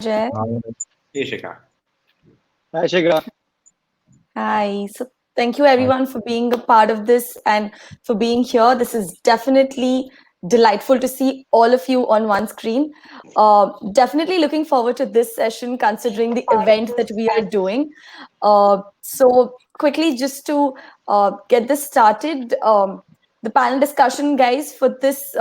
Jay. Hey, Shikha. Hi, Shigra. Hi. So thank you everyone for being a part of this and for being here. This is definitely delightful to see all of you on one screen. Definitely looking forward to this session considering the event that we are doing. So quickly, just to get this started, the panel discussion, guys, for this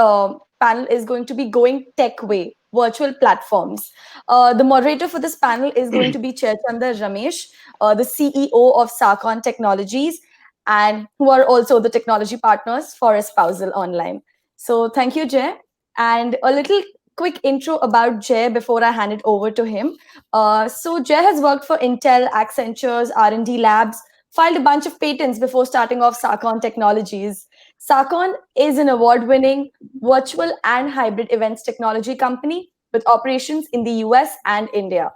panel is going to be Going Tech Way, virtual platforms. The moderator for this panel is going to be Chaitanda Ramesh, the CEO of Sarkon Technologies, and who are also the technology partners for Espousal Online. So thank you, Jay. And a little quick intro about Jay before I hand it over to him. So Jay has worked for Intel, Accenture's R&D labs, filed a bunch of patents before starting off Sarkon Technologies. Sarkon is an award-winning virtual and hybrid events technology company with operations in the US and India.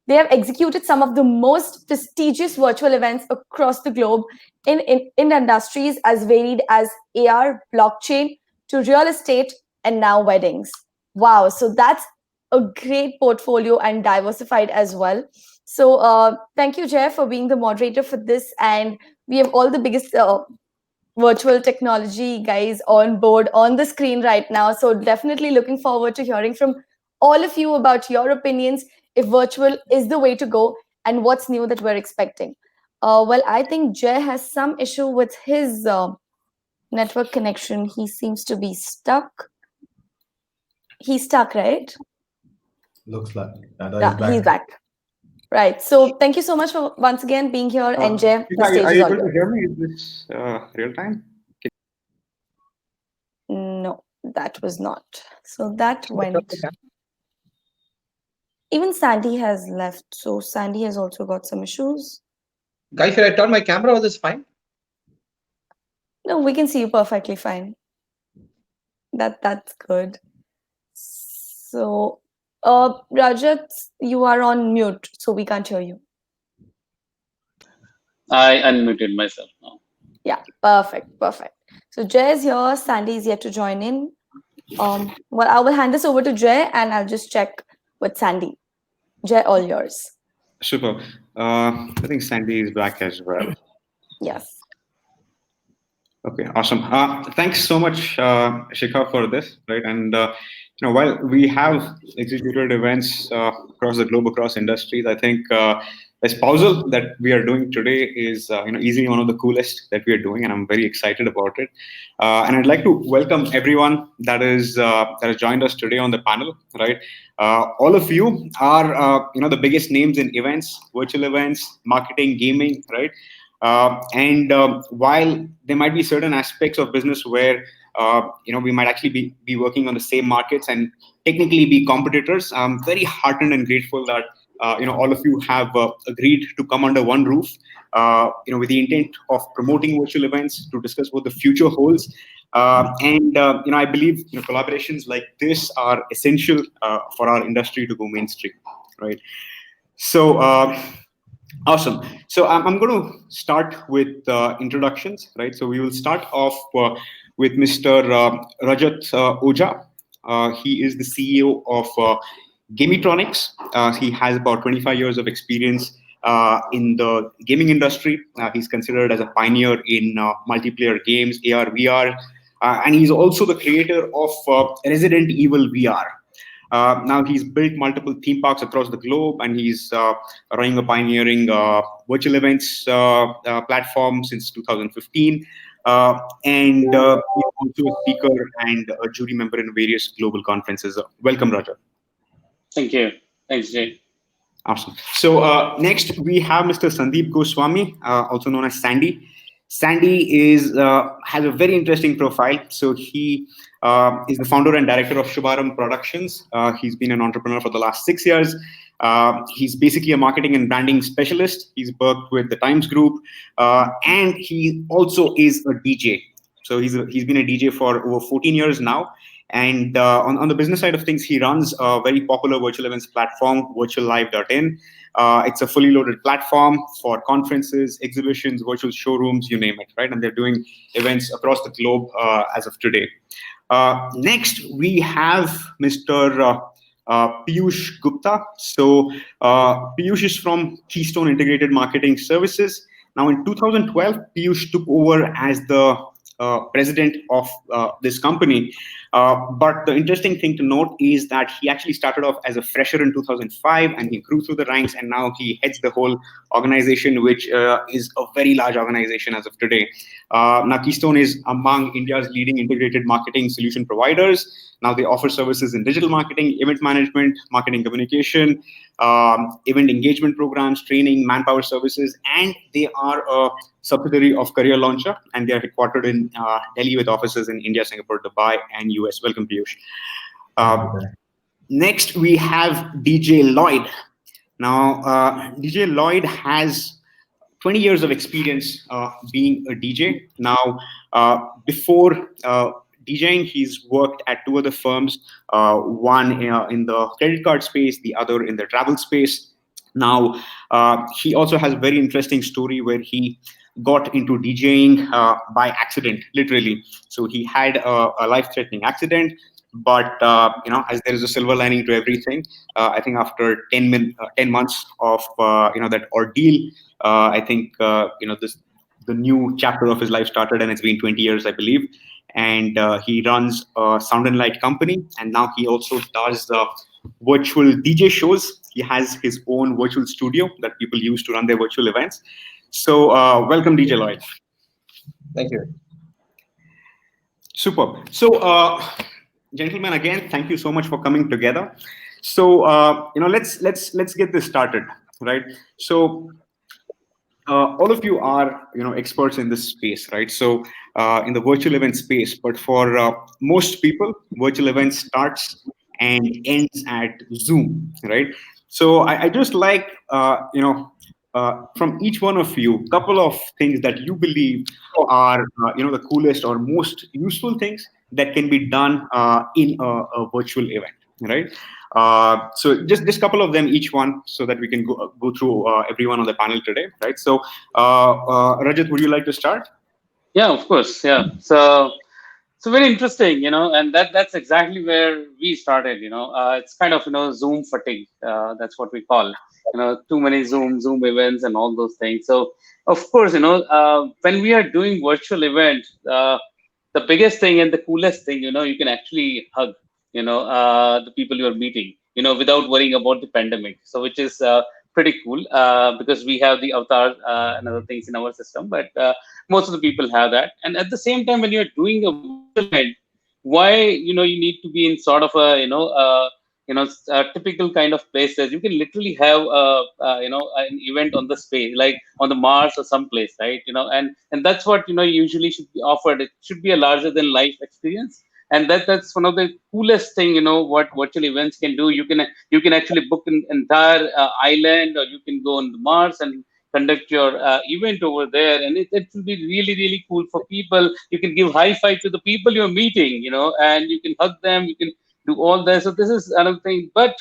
They have executed some of the most prestigious virtual events across the globe in industries as varied as AR, blockchain, to real estate, and now weddings. Wow, so that's a great portfolio and diversified as well. So, thank you, Jeff, for being the moderator for this. And we have all the biggest virtual technology guys on board on the screen right now. So definitely looking forward to hearing from all of you about your opinions if virtual is the way to go and what's new that we're expecting. Well, I think Jay has some issue with his network connection. He seems to be stuck. He's stuck, right? Looks like. Yeah, he's back. Right. So thank you so much for once again being here. And Jay, the Shikha, stage are is you all able to yours. hear me? Is this real time? No, that was not. So that went. Even Sandy has left, so Sandy has also got some issues. Guys, should I turn my camera or this fine? No, we can see you perfectly fine. That's good. So, Rajat, you are on mute, so we can't hear you. I unmuted myself now. Yeah, perfect. So Jay is here. Sandy is yet to join in. Well, I will hand this over to Jay, and I'll just check with Sandy. Jay, all yours. Super. I think Sandy is back as well. Yes. Okay, awesome. Thanks so much, Shikha, for this, right? And while we have executed events across the globe, across industries, I think the espousal that we are doing today is, easily one of the coolest that we are doing, and I'm very excited about it. And I'd like to welcome everyone that has joined us today on the panel, right? All of you are, the biggest names in events, virtual events, marketing, gaming, right? And while there might be certain aspects of business where we might actually be working on the same markets and technically be competitors, I'm very heartened and grateful that all of you have agreed to come under one roof, with the intent of promoting virtual events to discuss what the future holds. And I believe collaborations like this are essential for our industry to go mainstream, right? So. Awesome. So I'm going to start with introductions, right? So we will start off with Mr. Rajat Oja. He is the CEO of Gamitronics. He has about 25 years of experience in the gaming industry. He's considered as a pioneer in multiplayer games, AR, VR, and he's also the creator of Resident Evil VR. Now he's built multiple theme parks across the globe, and he's running a pioneering virtual events platform since 2015. And he's also a speaker and a jury member in various global conferences. Welcome, Roger. Thank you. Thanks, Jay. Awesome. So next we have Mr. Sandeep Goswami, also known as Sandy. Sandy has a very interesting profile. So he is the founder and director of Shubharam Productions. He's been an entrepreneur for the last 6 years. He's basically a marketing and branding specialist. He's worked with the Times Group, and he also is a DJ. So he's been a DJ for over 14 years now. And on the business side of things, he runs a very popular virtual events platform, virtuallive.in. It's a fully loaded platform for conferences, exhibitions, virtual showrooms, you name it, right? And they're doing events across the globe as of today. Next, we have Mr. Piyush Gupta. So Piyush is from Keystone Integrated Marketing Services. Now in 2012, Piyush took over as the president of this company. But the interesting thing to note is that he actually started off as a fresher in 2005, and he grew through the ranks, and now he heads the whole organization, which is a very large organization as of today. Now Keystone is among India's leading integrated marketing solution providers. Now they offer services in digital marketing, event management, marketing communication, event engagement programs, training, manpower services, and they are a subsidiary of Career Launcher, and they are headquartered in Delhi with offices in India, Singapore, Dubai, and US. Welcome, Piyush. Next, we have DJ Lloyd. Now, DJ Lloyd has 20 years of experience being a DJ. Now, before DJing, he's worked at two other firms, one in the credit card space, the other in the travel space. Now, he also has a very interesting story where he got into DJing by accident, literally. So he had a life-threatening accident, but as there is a silver lining to everything, I think after 10 months of that ordeal, I think the new chapter of his life started, and it's been 20 years, I believe. And he runs a sound and light company, and now he also does virtual DJ shows. He has his own virtual studio that people use to run their virtual events. So welcome, DJ Lloyd. Thank you. Superb. So gentlemen, again, thank you so much for coming together. So let's get this started, right? So all of you are experts in this space, right? So in the virtual event space, but for most people, virtual event starts and ends at Zoom, right? So I just like from each one of you, couple of things that you believe are the coolest or most useful things that can be done in a virtual event, right? So just a couple of them each one, so that we can go through everyone on the panel today, right? So Rajat, would you like to start? Yeah, of course. Yeah. So very interesting, and that's exactly where we started. It's kind of Zoom fatigue. That's what we call. Too many Zoom events and all those things. So of course, when we are doing virtual events, the biggest thing and the coolest thing, you can actually hug, the people you are meeting, without worrying about the pandemic. So which is pretty cool because we have the avatar and other things in our system, but most of the people have that. And at the same time, when you're doing a virtual event, why you need to be in sort of a typical kind of places. You can literally have an event on the space, like on the Mars or someplace, right? And that's what usually should be offered. It should be a larger than life experience, and that's one of the coolest thing. What virtual events can do. You can actually book an entire island, or you can go on the Mars and conduct your event over there, and it will be really, really cool for people. You can give high five to the people you're meeting, and you can hug them. You can do all that. So this is another thing. But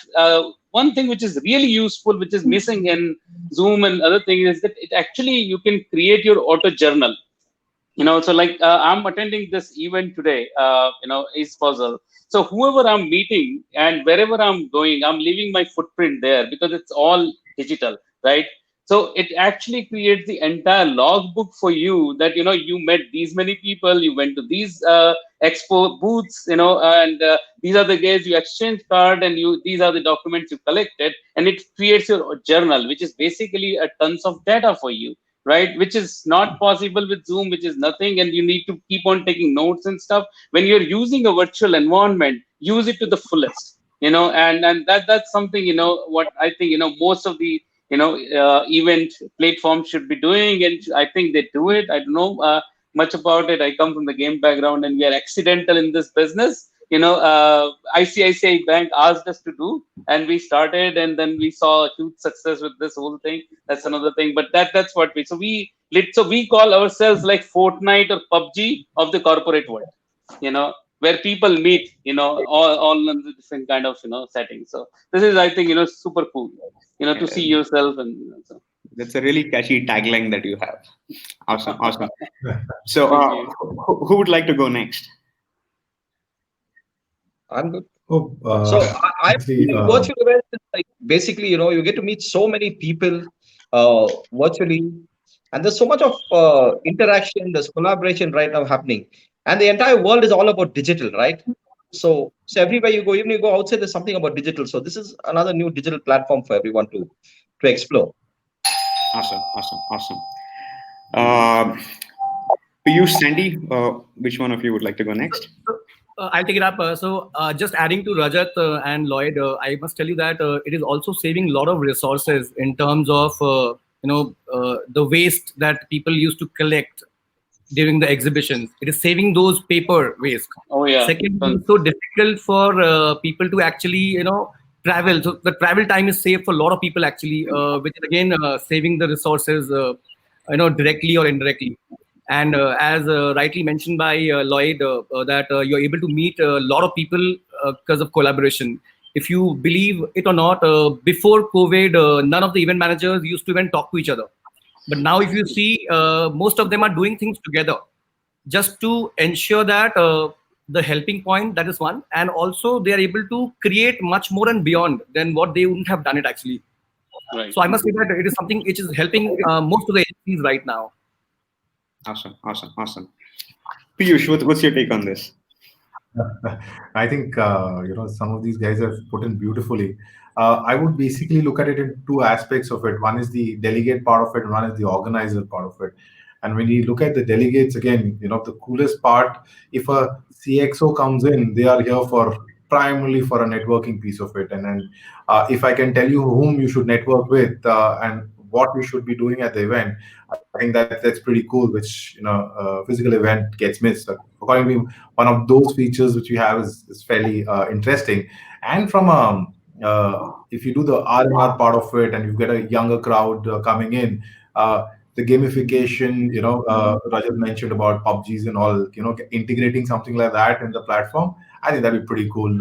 one thing which is really useful, which is missing in Zoom and other things, is that it actually you can create your auto journal. So like I'm attending this event today, is puzzle. So whoever I'm meeting and wherever I'm going, I'm leaving my footprint there because it's all digital, right? So it actually creates the entire logbook for you that, you met these many people, you went to these expo booths, and these are the guys you exchange card, and these are the documents you collected, and it creates your journal, which is basically a tons of data for you, right? Which is not possible with Zoom, which is nothing, and you need to keep on taking notes and stuff. When you're using a virtual environment, use it to the fullest, and that's something, what I think, most of the event platforms should be doing, and I think they do it. I don't know much about it. I come from the game background, and we are accidental in this business. ICICI Bank asked us to do, and we started, and then we saw a huge success with this whole thing. That's another thing, but that's what we call ourselves like Fortnite or PUBG of the corporate world. Where people meet, all in the different kind of settings. So this is, I think, super cool, to see yourself, and so. That's a really catchy tagline that you have. Awesome. So who would like to go next? I'm good. Oh, So I actually, feel virtual events is like basically, you get to meet so many people virtually, and there's so much of interaction, there's collaboration right now happening, and the entire world is all about digital, right? So everywhere you go, even you go outside, there's something about digital. So this is another new digital platform for everyone to explore. Awesome. Um Piyush, Sandy, which one of you would like to go next? I'll take it up. Just adding to Rajat and Lloyd, I must tell you that it is also saving a lot of resources in terms of the waste that people used to collect during the exhibitions. It is saving those paper waste. Oh yeah. Second, it's so difficult for people to actually travel. So the travel time is saved for a lot of people actually, which is again saving the resources directly or indirectly. And as rightly mentioned by Lloyd, that you're able to meet a lot of people because of collaboration. If you believe it or not, before COVID, none of the event managers used to even talk to each other. But now if you see, most of them are doing things together just to ensure that the helping point, that is one. And also they are able to create much more and beyond than what they wouldn't have done it actually. Right. So I must say that it is something which is helping most of the agencies right now. Awesome. Piyush, what's your take on this? I think some of these guys have put in beautifully. I would basically look at it in two aspects of it. One is the delegate part of it, and one is the organizer part of it. And when you look at the delegates, again, the coolest part, if a CXO comes in, they are here primarily for a networking piece of it. And then if I can tell you whom you should network with and what you should be doing at the event, I think that's pretty cool, which physical event gets missed. According to me, one of those features which we have is fairly interesting. And from if you do the R&R part of it and you get a younger crowd coming in, the gamification, Rajat mentioned about PUBGs and all, integrating something like that in the platform, I think that'd be pretty cool,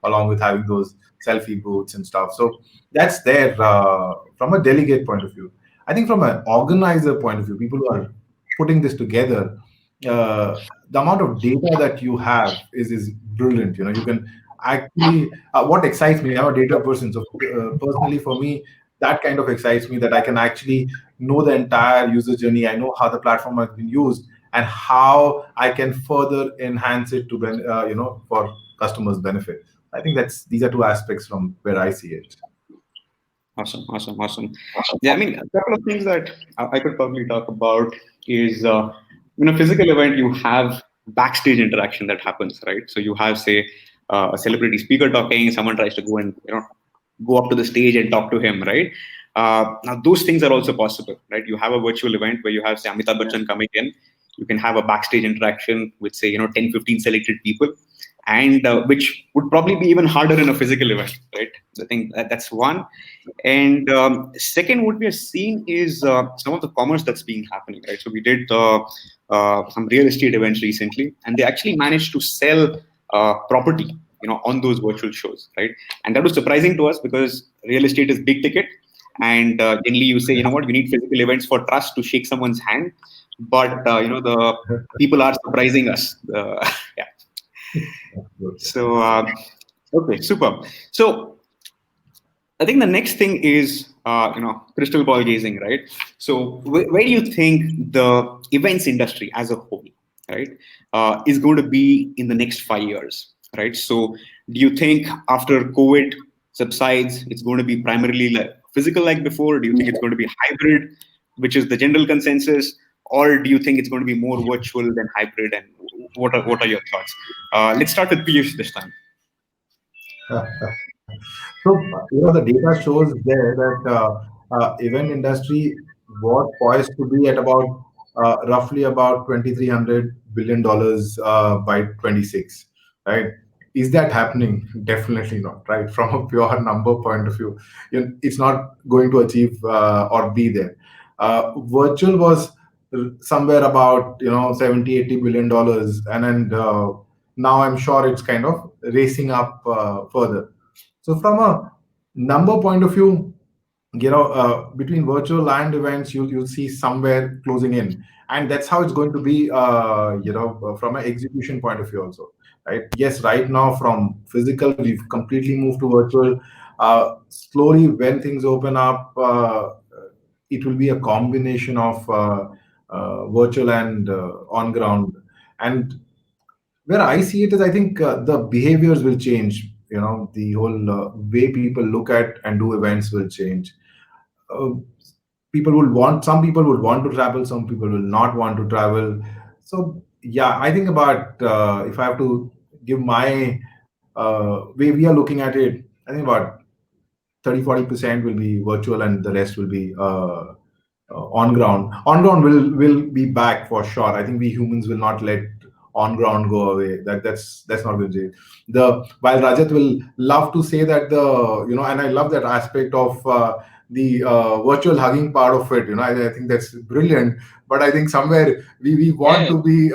along with having those selfie booths and stuff. So that's there from a delegate point of view. I think from an organizer point of view, people who are putting this together, the amount of data that you have is brilliant. You can actually, what excites me, I'm a data person. So personally for me, that kind of excites me, that I can actually know the entire user journey. I know how the platform has been used and how I can further enhance it to, for customers' benefit. I think these are two aspects from where I see it. Awesome. Yeah, I mean, a couple of things that I could probably talk about is, physical event, you have backstage interaction that happens, right? So you have, say, a celebrity speaker talking, someone tries to go and, go up to the stage and talk to him, right? Now, those things are also possible, right? You have a virtual event where you have, say, Amitabh Bachchan coming in. You can have a backstage interaction with, say, 10, 15 selected people, and which would probably be even harder in a physical event, right? I think that's one. And second, what we are seeing is some of the commerce that's been happening, right? So we did some real estate events recently, and they actually managed to sell property, on those virtual shows, right? And that was surprising to us because real estate is big ticket, and generally you say, you need physical events for trust to shake someone's hand, but the people are surprising us. Yeah. So okay, super. So I think the next thing is crystal ball gazing, right? So where do you think the events industry as a whole, right, is going to be in the next 5 years, right? So do you think after COVID subsides, it's going to be primarily like physical like before? Do you think it's going to be hybrid, which is the general consensus? Or do you think it's going to be more virtual than hybrid? And what are your thoughts? Let's start with Piyush this time. So, the data shows there that event industry was poised to be at about roughly about $2,300 billion by 26, right? Is that happening? Definitely not, right? From a pure number point of view, it's not going to achieve or be there. Virtual was somewhere about 70-80 billion dollars, and then now I'm sure it's kind of racing up further. So from a number point of view, between virtual and events, you'll see somewhere closing in, and that's how it's going to be. From an execution point of view also, right? Yes, right now from physical, we've completely moved to virtual. Slowly, when things open up, it will be a combination of virtual and on ground. And where I see it is, I think the behaviors will change. The whole way people look at and do events will change. Uh, some people would want to travel, some people will not want to travel. So yeah, I think about if I have to give my way we are looking at it, I think about 30-40% will be virtual and the rest will be on ground. On ground will be back for sure. I think we humans will not let on ground go away. That's not going to be the while Rajat will love to say that and I love that aspect of the virtual hugging part of it. I think that's brilliant. But I think somewhere we want to be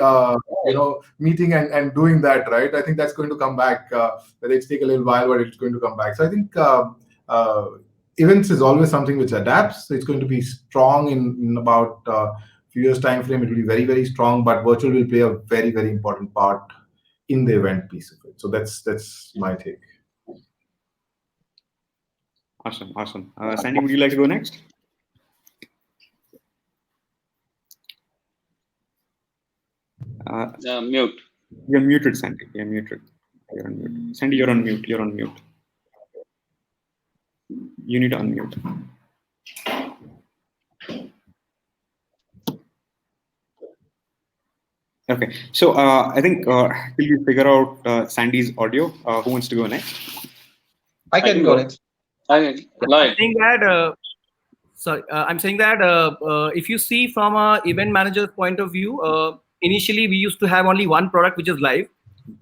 meeting and doing that, right? I think that's going to come back. Whether it's take a little while, but it's going to come back. So I think. Events is always something which adapts. It's going to be strong in about a few years time frame. It will be very, very strong, but virtual will play a very, very important part in the event piece of it. So that's my take. Awesome. Sandy, would you like to go next? Mute. You're muted, Sandy. You're muted. You're on mute. Sandy, you're on mute. You're on mute. You need to unmute. Okay, so I think till we figure out Sandy's audio, who wants to go next? I can go next. Lloyd. I'm saying that if you see from a event manager's point of view, initially we used to have only one product which is live,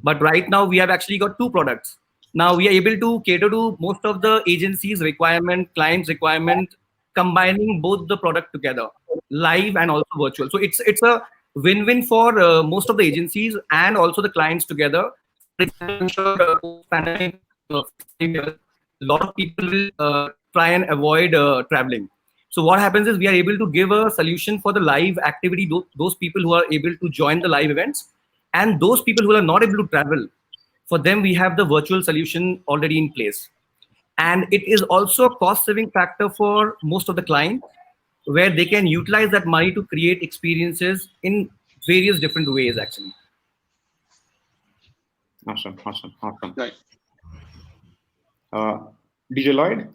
but right now we have actually got two products. Now we are able to cater to most of the agencies' requirement, clients' requirement, combining both the product together, live and also virtual. So it's a win-win for most of the agencies and also the clients together. I'm sure post-pandemic, a lot of people will try and avoid traveling. So what happens is we are able to give a solution for the live activity, those people who are able to join the live events, and those people who are not able to travel. For them, we have the virtual solution already in place. And it is also a cost-saving factor for most of the clients, where they can utilize that money to create experiences in various different ways, actually. Awesome. Right. DJ Lloyd?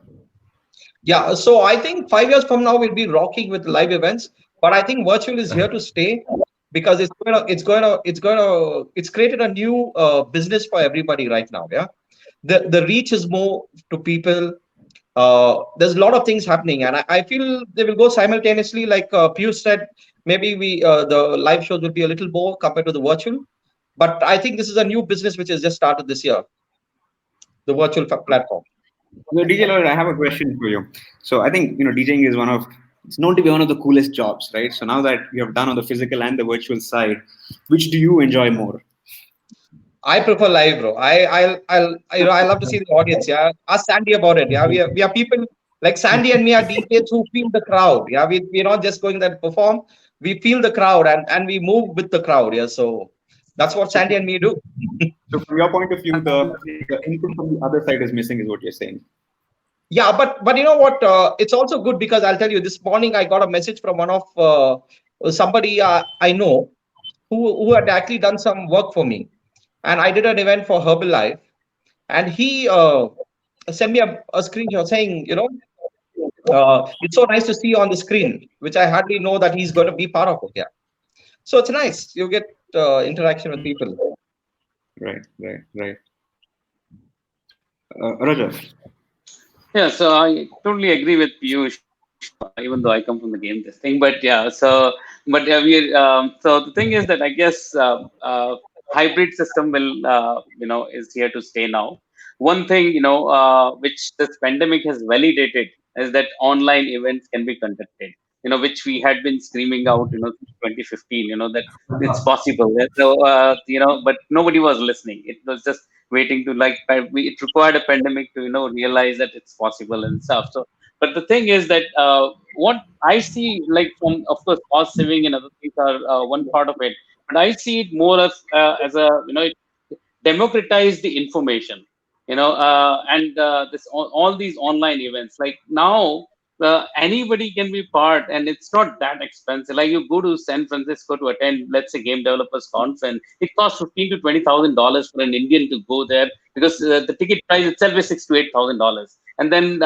Yeah, so I think 5 years from now we'll be rocking with live events, but I think virtual is here to stay because it's created a new business for everybody right now. Yeah, the reach is more to people. There's a lot of things happening, and I feel they will go simultaneously. Like Piyush said, maybe the live shows will be a little more compared to the virtual, but I think this is a new business which has just started this year, the virtual platform. So DJ Lloyd, I have a question for you. So I think DJing is it's known to be one of the coolest jobs, right? So now that you have done on the physical and the virtual side, which do you enjoy more? I prefer live, bro. I love to see the audience. Yeah, ask Sandy about it. Yeah, we are people like Sandy and me are DJs who feel the crowd. Yeah, we're not just going there to perform. We feel the crowd and we move with the crowd. Yeah, so that's what Sandy and me do. So from your point of view, the input from the other side is missing, is what you're saying. Yeah, but you know what? It's also good because I'll tell you. This morning I got a message from one of somebody I know who had actually done some work for me, and I did an event for Herbalife, and he sent me a screenshot saying, it's so nice to see you on the screen, which I hardly know that he's going to be part of it. Yeah, so it's nice. You get interaction with people. Right. Raja. Yeah, so I totally agree with Piyush, even though I come from the game this thing. But yeah, so the thing is that I guess hybrid system will is here to stay now. One thing which this pandemic has validated is that online events can be conducted. Which we had been screaming out, since 2015. That it's possible. So but nobody was listening. It was just waiting to it required a pandemic to realize that it's possible and stuff. So but the thing is that what I see, like, from, of course, cost saving and other things are one part of it, but I see it more as a democratize the information, and this all these online events. Like now, anybody can be part, and it's not that expensive. Like you go to San Francisco to attend, let's say, game developers conference, it costs $15,000 to $20,000 for an Indian to go there, because the ticket price itself is $6,000 to $8,000, and then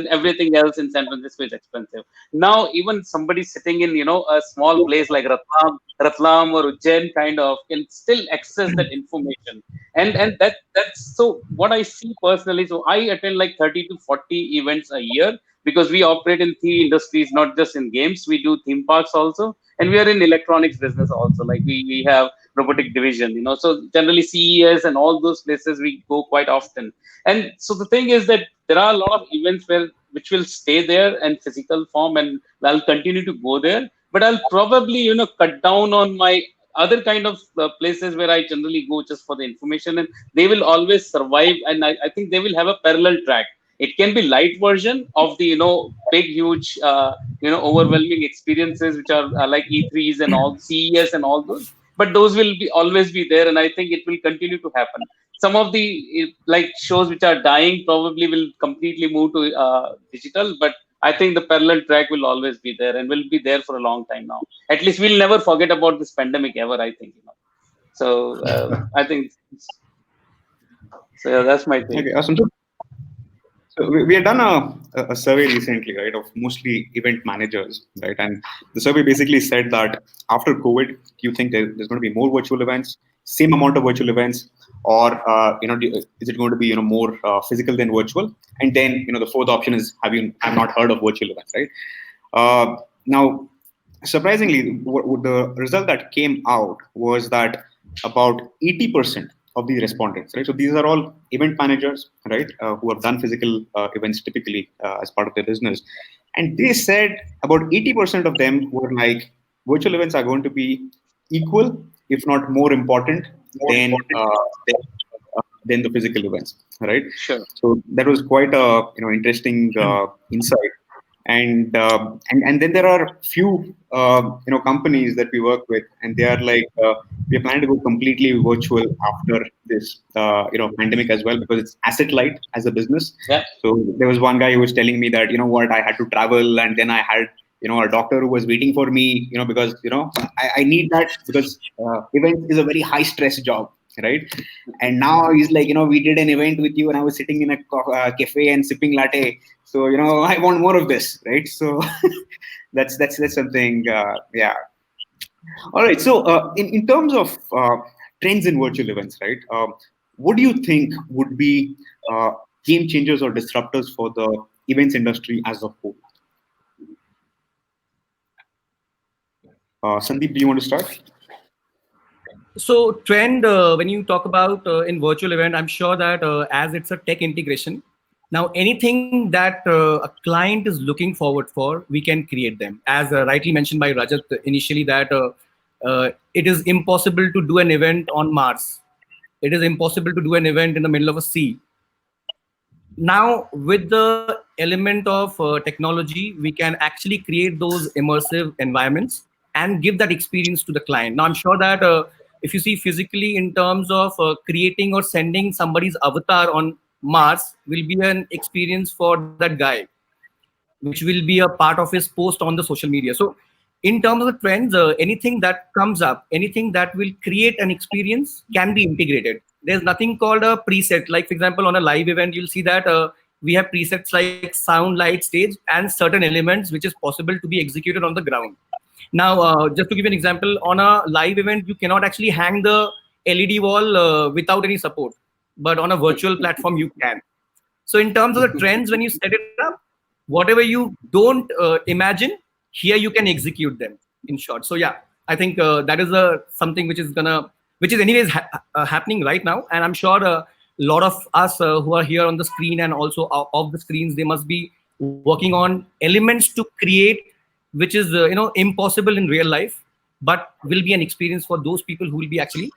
everything else in San Francisco is expensive. Now even somebody sitting in a small place like Ratlam or Ujjain kind of can still access that information, and that's so what I see personally. So I attend like 30 to 40 events a year, because we operate in three industries, not just in games. We do theme parks also, and we are in electronics business also. Like we have robotic division, so generally CES and all those places we go quite often. And so the thing is that there are a lot of events which will stay there in physical form, and I'll continue to go there. But I'll probably cut down on my other kind of places where I generally go just for the information, and they will always survive. And I think they will have a parallel track. It can be light version of the big huge overwhelming experiences which are like E3s and all CES and all those, but those will be always be there, and I think it will continue to happen. Some of the like shows which are dying probably will completely move to digital, but I think the parallel track will always be there and will be there for a long time now. At least we'll never forget about this pandemic ever, I think. So I think so. Yeah, that's my thing. Okay, awesome. So we had done a survey recently, right, of mostly event managers, right? And the survey basically said that after COVID, do you think there's going to be more virtual events, same amount of virtual events, or is it going to be more physical than virtual? And then the fourth option is have not heard of virtual events, right? Now, surprisingly, the result that came out was that about 80% of these respondents, right? So these are all event managers, right, who have done physical events typically as part of their business. And they said about 80% of them were like, virtual events are going to be equal, if not more important than the physical events, right? Sure. So that was quite a interesting insight. And then there are few companies that we work with, and they are like we are planning to go completely virtual after this pandemic as well, because it's asset light as a business. Yeah. So there was one guy who was telling me that I had to travel, and then I had a doctor who was waiting for me, because I need that, because event is a very high stress job, right? And now he's like, we did an event with you and I was sitting in a cafe and sipping latte, so I want more of this, right? So that's something. Yeah. All right, so in terms of trends in virtual events, right, what do you think would be game changers or disruptors for the events industry as a whole? Sandeep, do you want to start? So trend, when you talk about in virtual event, I'm sure that as it's a tech integration, now anything that a client is looking forward for, we can create them. As rightly mentioned by Rajat initially, that it is impossible to do an event on Mars. It is impossible to do an event in the middle of a sea. Now, with the element of technology, we can actually create those immersive environments and give that experience to the client. Now, I'm sure that if you see physically in terms of creating or sending somebody's avatar on Mars will be an experience for that guy, which will be a part of his post on the social media. So in terms of the trends, anything that comes up, anything that will create an experience can be integrated. There's nothing called a preset. Like, for example, on a live event, you'll see that we have presets like sound, light, stage, and certain elements which is possible to be executed on the ground. Now, just to give you an example, on a live event, you cannot actually hang the LED wall without any support. But on a virtual platform, you can. So in terms of the trends, when you set it up, whatever you don't imagine, here you can execute them, in short. So yeah, I think that is something which is anyways happening right now. And I'm sure a lot of us who are here on the screen and also off the screens, they must be working on elements to create, which is impossible in real life, but will be an experience for those people who will be actually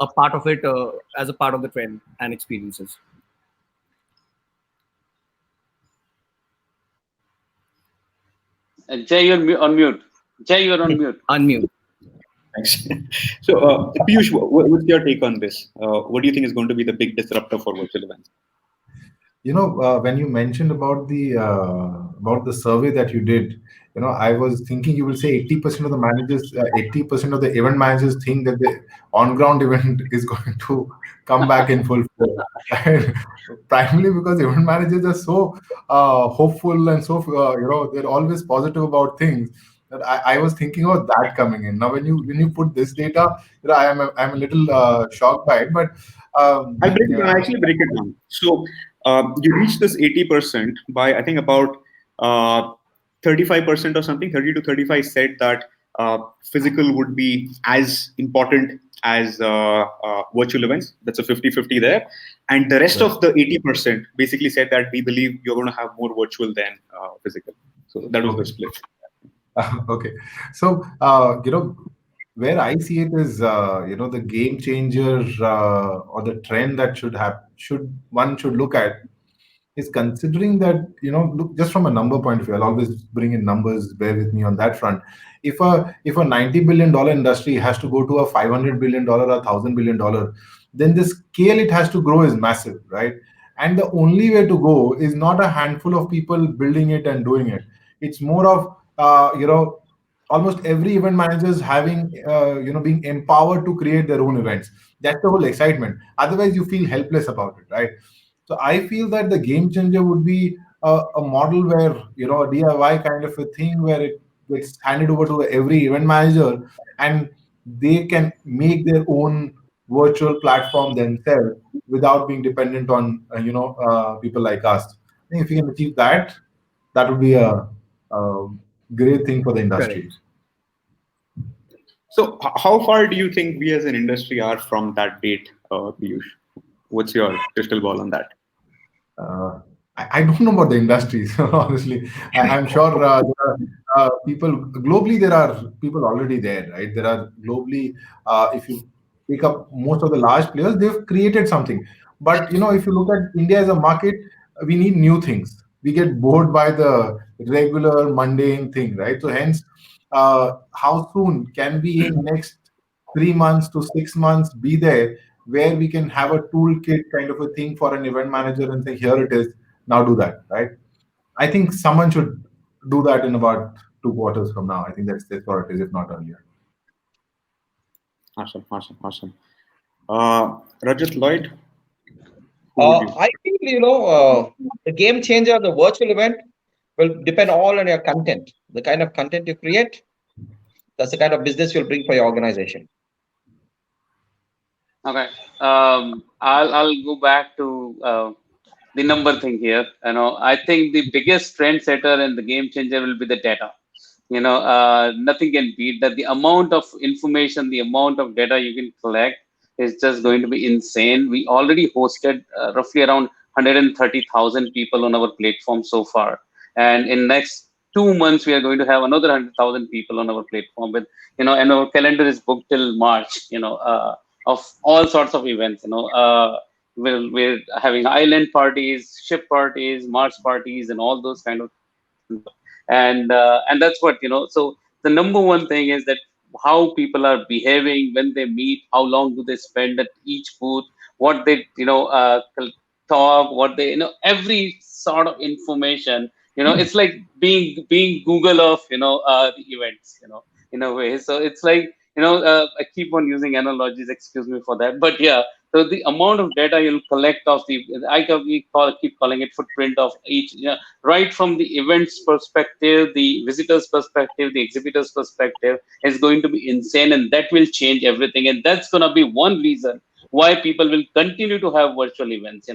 a part of it as a part of the trend and experiences. Jay, you're on mute. Jay, you're on mute. Unmute. Thanks. So, Piyush, what's your take on this? What do you think is going to be the big disruptor for virtual events? When you mentioned about the survey that you did, I was thinking you will say 80% of the managers, 80% of the event managers think that the on-ground event is going to come back in full force. And primarily because event managers are so hopeful and so they're always positive about things. That I was thinking of that coming in. Now, when you put this data, I'm a little shocked by it, but I'll break it down. yeah. I actually break it down. So you reach this 80% by, I think, about 35% or something. 30 to 35 said that physical would be as important as virtual events. That's a 50-50 there. And the rest of the 80% basically said that we believe you're going to have more virtual than physical. So that was the split. Okay. So, where I see it is, the game changer or the trend that should look at is considering that, look just from a number point of view. I'll always bring in numbers. Bear with me on that front. If a $90 billion industry has to go to a $500 billion or $1,000 billion, then the scale it has to grow is massive, right? And the only way to go is not a handful of people building it and doing it. It's more of almost every event manager is having being empowered to create their own events. That's the whole excitement. Otherwise, you feel helpless about it, right? So I feel that the game changer would be a model where a DIY kind of a thing where it gets handed over to every event manager and they can make their own virtual platform themselves without being dependent on people like us. I think if you can achieve that, that would be a great thing for the industry. So how far do you think we as an industry are from that date, Piyush? What's your crystal ball on that? I don't know about the industry, so honestly. I'm sure there are people globally. There are people already there, right? There are globally. If you pick up most of the large players, they've created something. But if you look at India as a market, we need new things. We get bored by the regular mundane thing, right? So hence, how soon can we in next 3 months to 6 months be there where we can have a toolkit kind of a thing for an event manager and say, here it is, now do that, right? I think someone should do that in about 2 quarters from now. I think that's what it is, if not earlier. Awesome. Rajat, Lloyd? I feel, the game changer of the virtual event will depend all on your content. The kind of content you create, that's the kind of business you'll bring for your organization. Okay. I'll go back to the number thing here. I think the biggest trendsetter and the game changer will be the data. Nothing can beat that. The amount of information, the amount of data you can collect is just going to be insane. We already hosted roughly around 130,000 people on our platform so far, and in next 2 months we are going to have another 100,000 people on our platform. With and our calendar is booked till March. Of all sorts of events. We're having island parties, ship parties, Mars parties, and all those kind of. And that's what. So the number one thing is that how people are behaving when they meet, how long do they spend at each booth, what they talk, what they every sort of information. It's like being Google of the events. In a way. So it's like I keep on using analogies. Excuse me for that, but yeah. So the amount of data you'll collect of keep calling it footprint of each. Right from the events perspective, the visitors perspective, the exhibitors perspective is going to be insane, and that will change everything. And that's gonna be one reason why people will continue to have virtual events.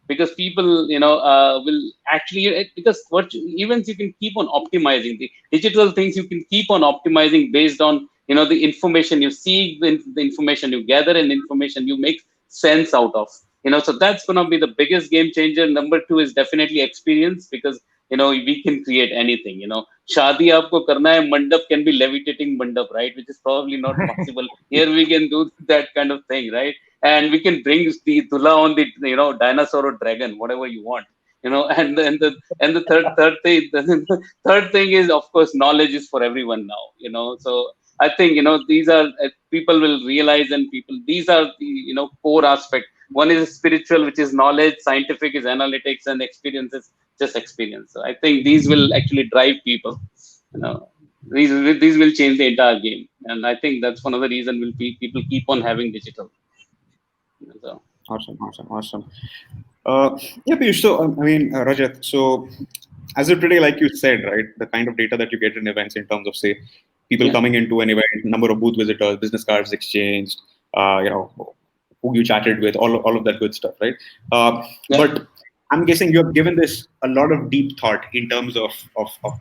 Because people will actually, because virtual events you can keep on optimizing, the digital things you can keep on optimizing based on the information you see, the information you gather, and information you make sense out of. So that's going to be the biggest game changer. Number two is definitely experience, because we can create anything. Shadi aapko karna hai, mandap can be levitating mandap, right? Which is probably not possible. Here we can do that kind of thing, right? And we can bring the dula on the dinosaur or dragon, whatever you want. And the third thing is, of course, knowledge is for everyone now. So I think, these are people will realize, and these are the, core aspect. One is spiritual, which is knowledge, scientific is analytics, and experience is just experience. So I think these will actually drive people, you know, these will change the entire game. And I think that's one of the reasons will be people keep on having digital. So. Awesome. Yeah, Piyush, so, Rajat, so as of today, like you said, right, the kind of data that you get in events in terms of, say, people coming into an event, number of booth visitors, business cards exchanged, who you chatted with, all of that good stuff, right? But I'm guessing you have given this a lot of deep thought in terms of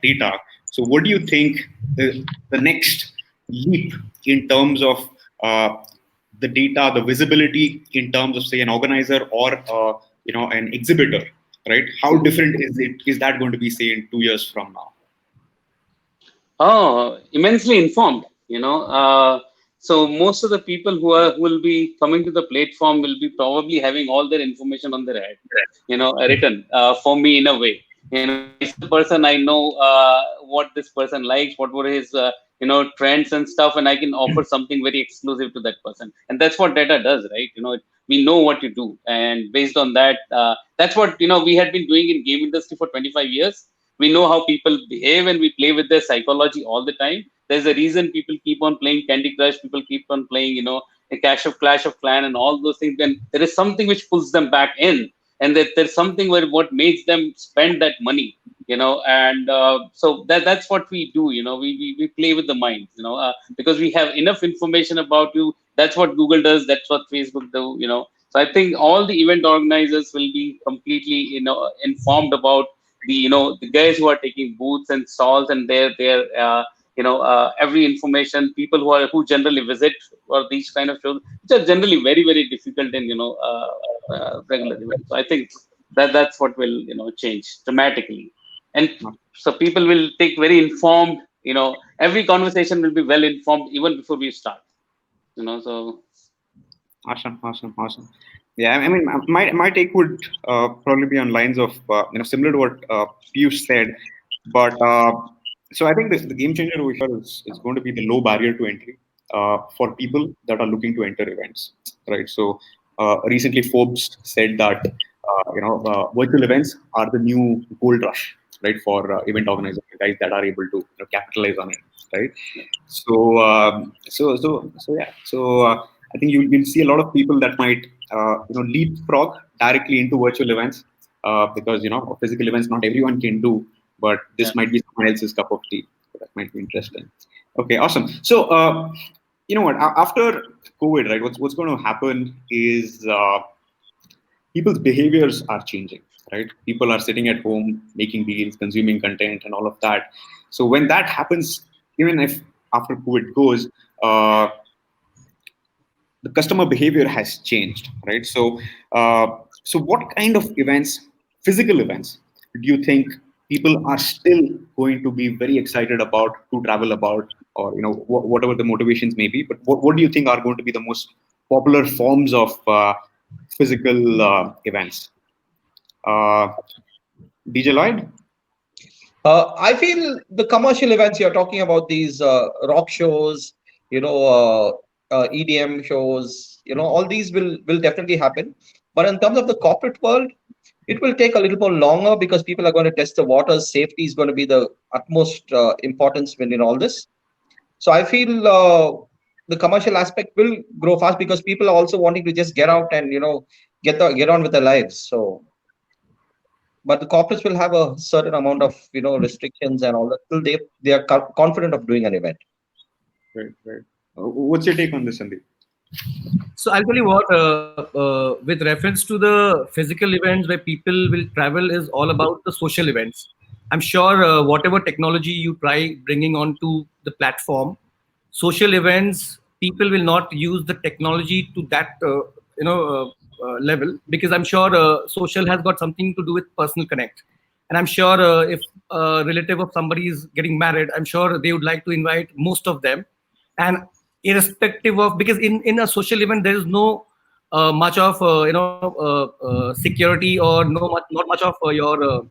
data. So what do you think the next leap in terms of the data, the visibility in terms of, say, an organizer or an exhibitor, right? How different is that going to be, say, in 2 years from now? Oh, immensely informed. So most of the people who will be coming to the platform will be probably having all their information on their head, written for me in a way. It's the person I know what this person likes, what were his trends and stuff, and I can offer something very exclusive to that person. And that's what data does, right? We know what you do, and based on that, that's what we had been doing in game industry for 25 years. We know how people behave, and we play with their psychology all the time. There's a reason people keep on playing Candy Crush, people keep on playing, a Clash of Clan and all those things. Then there is something which pulls them back in, and there's something where what makes them spend that money, and so that's what we do. We play with the mind, because we have enough information about you. That's what Google does. That's what Facebook do. So I think all the event organizers will be completely, informed about the guys who are taking booths and stalls, and their every information. People who generally visit or these kind of shows, which are generally very, very difficult in regular events. So I think that's what will change dramatically, and so people will take very informed. Every conversation will be well informed even before we start. So. Awesome. Yeah, I mean, my take would probably be on lines of similar to what Piyush said, but so I think the game changer over here is going to be the low barrier to entry for people that are looking to enter events, right? So recently Forbes said that virtual events are the new gold rush, right, for event organizers, guys that are able to capitalize on it, right? So I think you'll see a lot of people that might leapfrog directly into virtual events because physical events not everyone can do, but this might be someone else's cup of tea. So that might be interesting. Okay, awesome. So you know what? After COVID, right? What's going to happen is people's behaviors are changing, right? People are sitting at home, making deals, consuming content, and all of that. So when that happens, even if after COVID goes, the customer behavior has changed, right? So, so what kind of events, physical events, do you think people are still going to be very excited about to travel about, or whatever the motivations may be? But what do you think are going to be the most popular forms of physical events? DJ Lloyd? I feel the commercial events you're talking about, these rock shows, EDM shows, all these will definitely happen. But in terms of the corporate world, it will take a little more longer because people are going to test the waters. Safety is going to be the utmost importance in all this. So I feel the commercial aspect will grow fast because people are also wanting to just get out and get on with their lives. So, but the corporates will have a certain amount of restrictions and all that till they are confident of doing an event. Right. What's your take on this, Sandeep? So I'll tell you what, with reference to the physical events where people will travel is all about the social events. I'm sure whatever technology you try bringing onto the platform, social events, people will not use the technology to that level, because I'm sure social has got something to do with personal connect. And I'm sure if a relative of somebody is getting married, I'm sure they would like to invite most of them. And irrespective of, because in a social event there is no much of security, or not much of your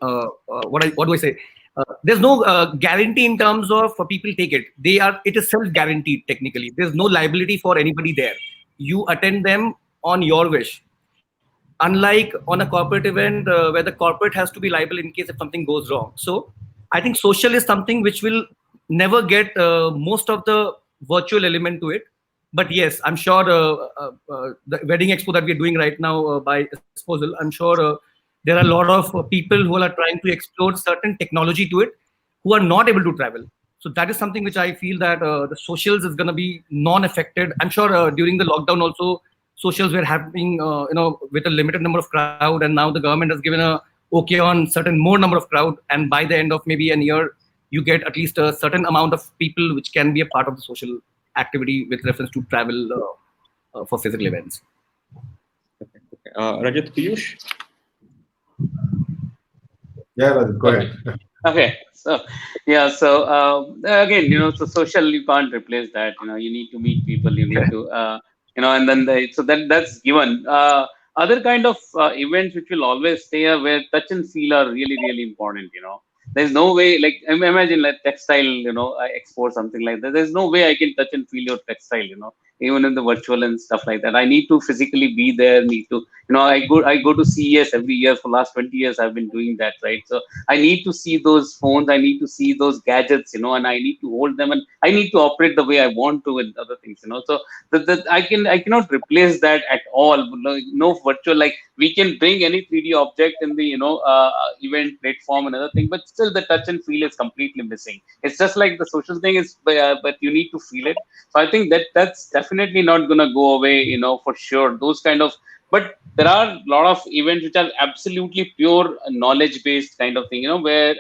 what do I say, There's no guarantee in terms of people take it. It is self-guaranteed technically. There's no liability for anybody there. You attend them on your wish. Unlike on a corporate event where the corporate has to be liable in case if something goes wrong. So I think social is something which will never get most of the virtual element to it. But yes, I'm sure the wedding expo that we're doing right now by Esposal, I'm sure there are a lot of people who are trying to explore certain technology to it who are not able to travel. So that is something which I feel that the socials is going to be non-affected. I'm sure during the lockdown also, socials were happening, with a limited number of crowd, and now the government has given a okay on certain more number of crowd, and by the end of maybe a year, you get at least a certain amount of people which can be a part of the social activity with reference to travel for physical events. Rajat, Piyush? Yeah, Rajat, go ahead. Okay, so yeah, so again, so social, you can't replace that. You need to meet people, you need to, and then so that's given. Other kind of events which will always stay are where touch and feel are really, really important. There's no way, like imagine like textile, I export something like that. There's no way I can touch and feel your textile, even in the virtual and stuff like that. I need to physically be there. Need to, I go to CES every year for last 20 years. I've been doing that, right? So I need to see those phones. I need to see those gadgets, and I need to hold them, and I need to operate the way I want to with other things, So I cannot replace that at all. No virtual, like we can bring any 3D object in the event platform and other thing, but still the touch and feel is completely missing. It's just like the social thing is, but you need to feel it. So I think that's definitely not gonna go away, for sure. Those kind of, but there are a lot of events which are absolutely pure knowledge-based kind of thing, where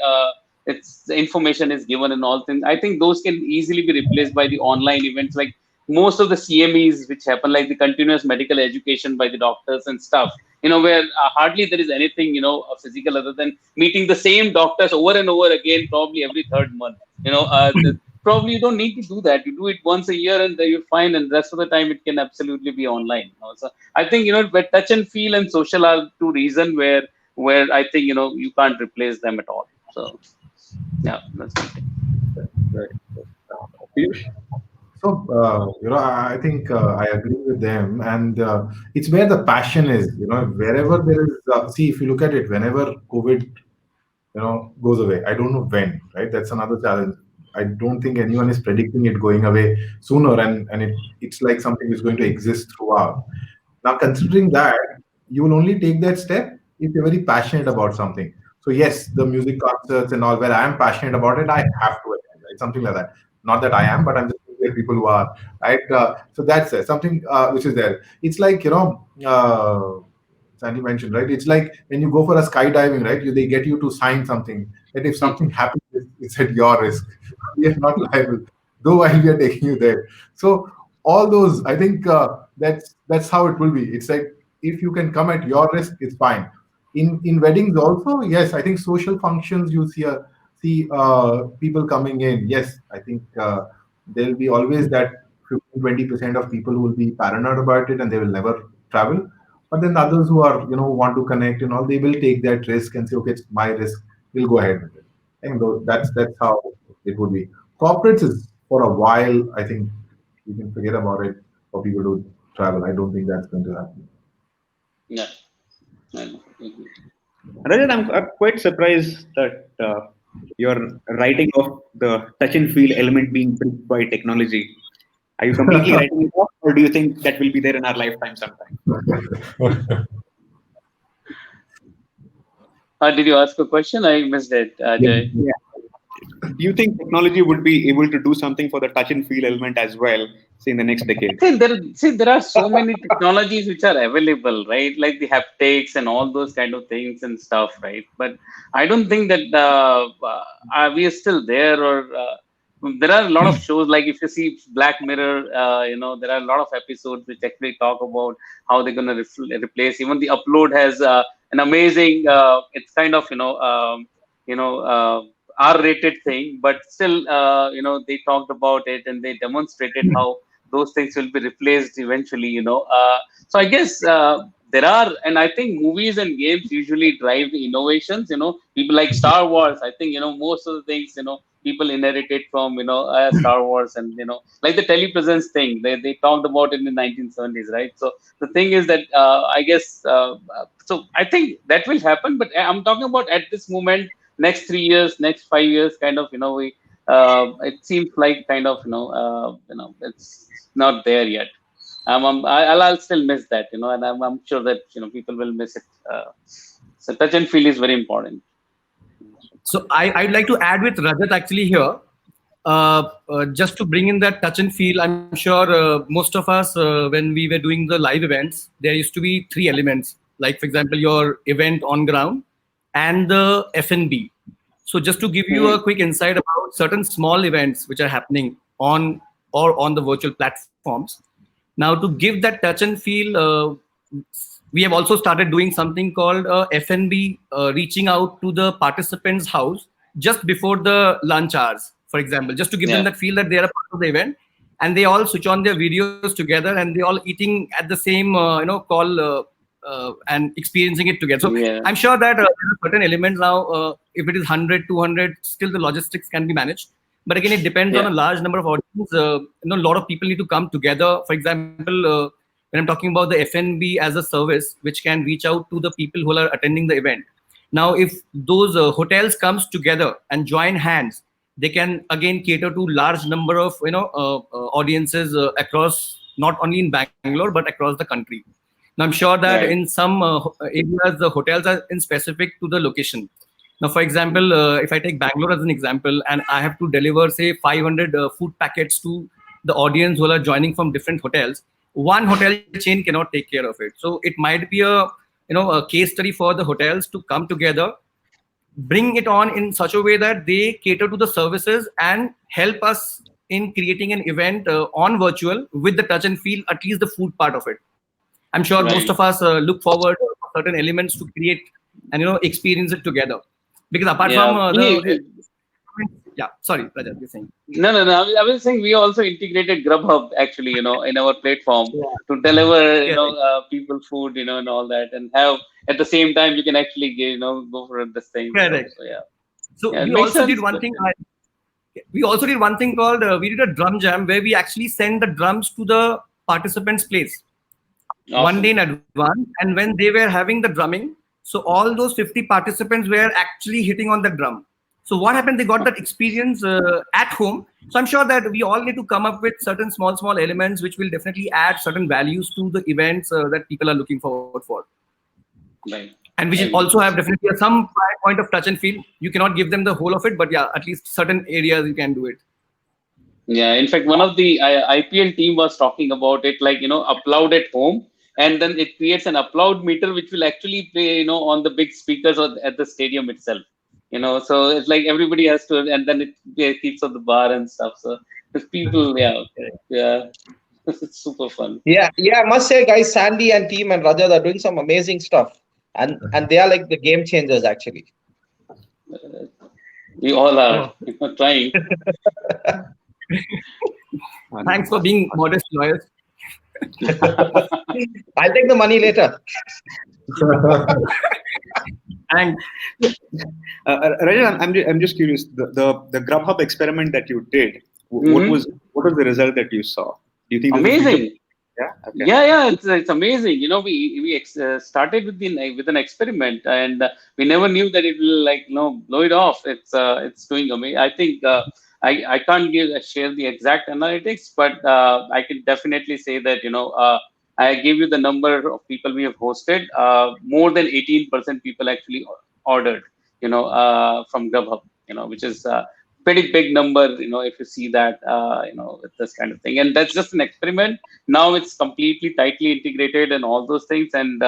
it's the information is given and all things. I think those can easily be replaced by the online events, like most of the CMEs which happen, like the continuous medical education by the doctors and stuff, where hardly there is anything, physical other than meeting the same doctors over and over again, probably every third month. Probably you don't need to do that. You do it once a year and then you're fine, and the rest of the time it can absolutely be online. So I think, where touch and feel and social are two reasons where I think, you can't replace them at all. So yeah, that's something. Right. Piyush? So, I think I agree with them, and it's where the passion is. Wherever there is, see, if you look at it, whenever COVID, goes away, I don't know when, right? That's another challenge. I don't think anyone is predicting it going away sooner, and it's like something is going to exist throughout. Now, considering that, you will only take that step if you're very passionate about something. So, yes, the music concerts and all, where I am passionate about it, I have to attend, right? Something like that. Not that I am, but I'm just there people who are, right? So that's something which is there. It's like, Sandy mentioned, right? It's like when you go for a skydiving, right? They get you to sign something that if something happens, it's at your risk. We are not liable, though while we are taking you there. So all those, I think that's how it will be. It's like if you can come at your risk, it's fine. In weddings also, yes, I think social functions you see people coming in. Yes, I think there'll be always that 15-20% of people who will be paranoid about it and they will never travel. But then others who are, want to connect and all, they will take that risk and say, okay, it's my risk. We'll go ahead with it. And that's how it would be. Corporates is for a while. I think you can forget about it for people to travel. I don't think that's going to happen. Yeah. Rajat, I'm quite surprised that you're writing off the touch and feel element being bridged by technology. Are you completely writing it off, or do you think that will be there in our lifetime sometime? Did you ask a question? I missed it, Jay. Yeah. Do you think technology would be able to do something for the touch and feel element as well, say in the next decade? There are so many technologies which are available, right? Like the haptics and all those kind of things and stuff, right? But I don't think that we are still there, or there are a lot of shows, like if you see Black Mirror, there are a lot of episodes which actually talk about how they're going to replace. Even the Upload has an amazing, it's kind of, R-rated thing, but still, they talked about it and they demonstrated how those things will be replaced eventually, So I guess there are, and I think movies and games usually drive the innovations. People like Star Wars. I think most of the things people inherited from Star Wars, and like the telepresence thing. They talked about it in the 1970s, right? So the thing is that I guess so. I think that will happen, but I'm talking about at this moment, next 3 years, next 5 years, kind of we. It seems like kind of it's not there yet. I'll still miss that, and I'm sure that people will miss it. So touch and feel is very important. So I'd like to add with Rajat actually here, just to bring in that touch and feel. I'm sure most of us, when we were doing the live events, there used to be 3 elements. Like for example, your event on ground and the F&B. So just to give you a quick insight about certain small events which are happening on the virtual platforms. Now, to give that touch and feel, we have also started doing something called F&B, reaching out to the participants' house just before the lunch hours, for example, just to give them that feel that they are a part of the event, and they all switch on their videos together and they all eating at the same call and experiencing it together. So I'm sure that there are certain elements now. If it is 100, 200, still the logistics can be managed. But again, it depends on a large number of audience. A lot of people need to come together. For example, when I'm talking about the F&B as a service, which can reach out to the people who are attending the event. Now, if those hotels comes together and join hands, they can again cater to large number of audiences across, not only in Bangalore but across the country. Now, I'm sure that in some areas the hotels are in specific to the location. Now, for example, if I take Bangalore as an example, and I have to deliver, say, 500 food packets to the audience who are joining from different hotels, one hotel chain cannot take care of it. So it might be a case study for the hotels to come together, bring it on in such a way that they cater to the services and help us in creating an event on virtual with the touch and feel, at least the food part of it. I'm sure most of us look forward to certain elements to create and experience it together. Because apart from sorry, Rajat, you're saying. No. I was saying we also integrated Grubhub actually, in our platform to deliver, people food, and all that, and have at the same time you can actually go for this thing. Correct. So we also did one thing. We also did one thing called we did a drum jam where we actually send the drums to the participants' place. Awesome. 1 day in advance, and when they were having the drumming, so all those 50 participants were actually hitting on the drum. So what happened? They got that experience at home. So I'm sure that we all need to come up with certain small elements which will definitely add certain values to the events that people are looking forward for. Right. And we should also have definitely some point of touch and feel. You cannot give them the whole of it, but at least certain areas you can do it. Yeah, in fact, one of the IPL team was talking about it, like, upload at home. And then it creates an upload meter, which will actually play, on the big speakers or at the stadium itself. So it's like everybody has to, and then it keeps up the bar and stuff. So if people, it's super fun. Yeah, I must say, guys, Sandy and team and Rajat are doing some amazing stuff, and they are like the game changers actually. We all are trying. Thanks for being modest, lawyers. I'll take the money later. And Rajat, I'm just curious. The Grubhub experiment that you did, what was the result that you saw? Do you think amazing? Yeah. Okay. It's amazing. We started with an experiment, and we never knew that it will blow it off. It's doing amazing. I think I can't share the exact analytics, but I can definitely say that I gave you the number of people we have hosted. More than 18% people actually ordered, from Grubhub, which is a pretty big number, if you see that, with this kind of thing. And that's just an experiment. Now it's completely tightly integrated and all those things. And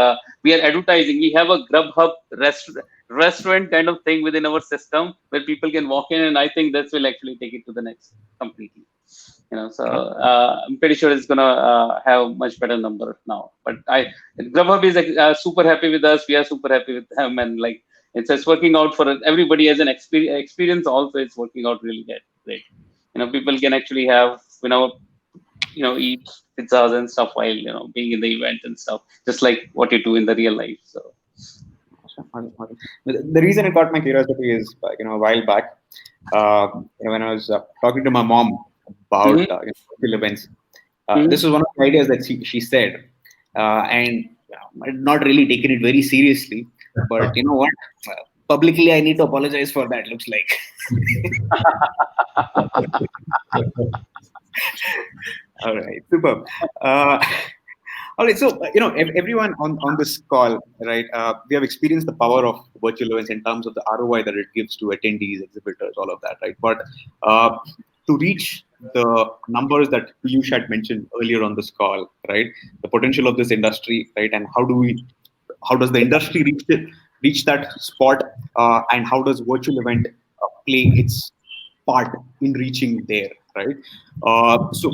we are advertising. We have a Grubhub restaurant kind of thing within our system where people can walk in. And I think this will actually take it to the next completely. So I'm pretty sure it's gonna have much better number now. But Grubhub is super happy with us. We are super happy with them, and it's working out for everybody as an experience. Also, it's working out really great. People can actually have eat pizzas and stuff while being in the event and stuff, just like what you do in the real life. So The reason it caught my curiosity is, a while back, when I was talking to my mom about Mhm. virtual events, Mhm. this was one of the ideas that she said, and I had not really taken it very seriously. But you know what? Publicly, I need to apologize for that. Looks like. All right, super. All right, so everyone on this call, right? We have experienced the power of virtual events in terms of the ROI that it gives to attendees, exhibitors, all of that, right? But to reach the numbers that Piyush had mentioned earlier on this call, right? The potential of this industry, right? And how does the industry reach that spot, and how does virtual event play its part in reaching there, right? So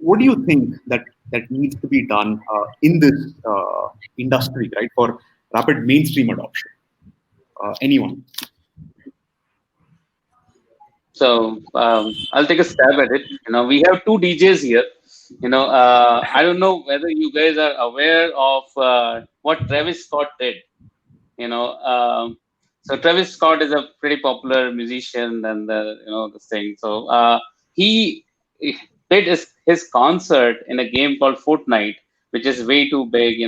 what do you think that needs to be done in this industry, right, for rapid mainstream adoption? Anyone? So I'll take a stab at it. We have two DJs here. I don't know whether you guys are aware of what Travis Scott did. You know, so Travis Scott is a pretty popular musician, and this thing. So he did his concert in a game called Fortnite, which is way too big.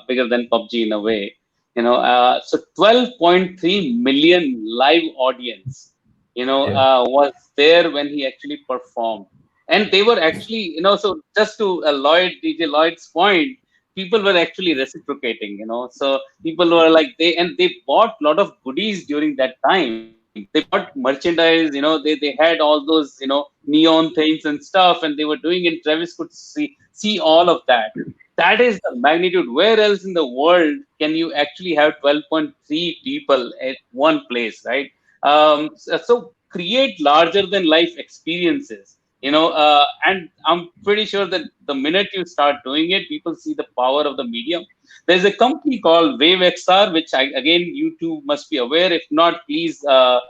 Bigger than PUBG in a way. So 12.3 million live audience. Yeah. Was there when he actually performed, and they were actually, so just to DJ Lloyd's point, people were actually reciprocating. So people were like they bought a lot of goodies during that time. They bought merchandise. They had all those neon things and stuff, and they were doing it. Travis could see all of that. That is the magnitude. Where else in the world can you actually have 12.3 people at one place, right? So create larger than life experiences. And I'm pretty sure that the minute you start doing it, people see the power of the medium. There's a company called WaveXR, which again you two must be aware. If not, please look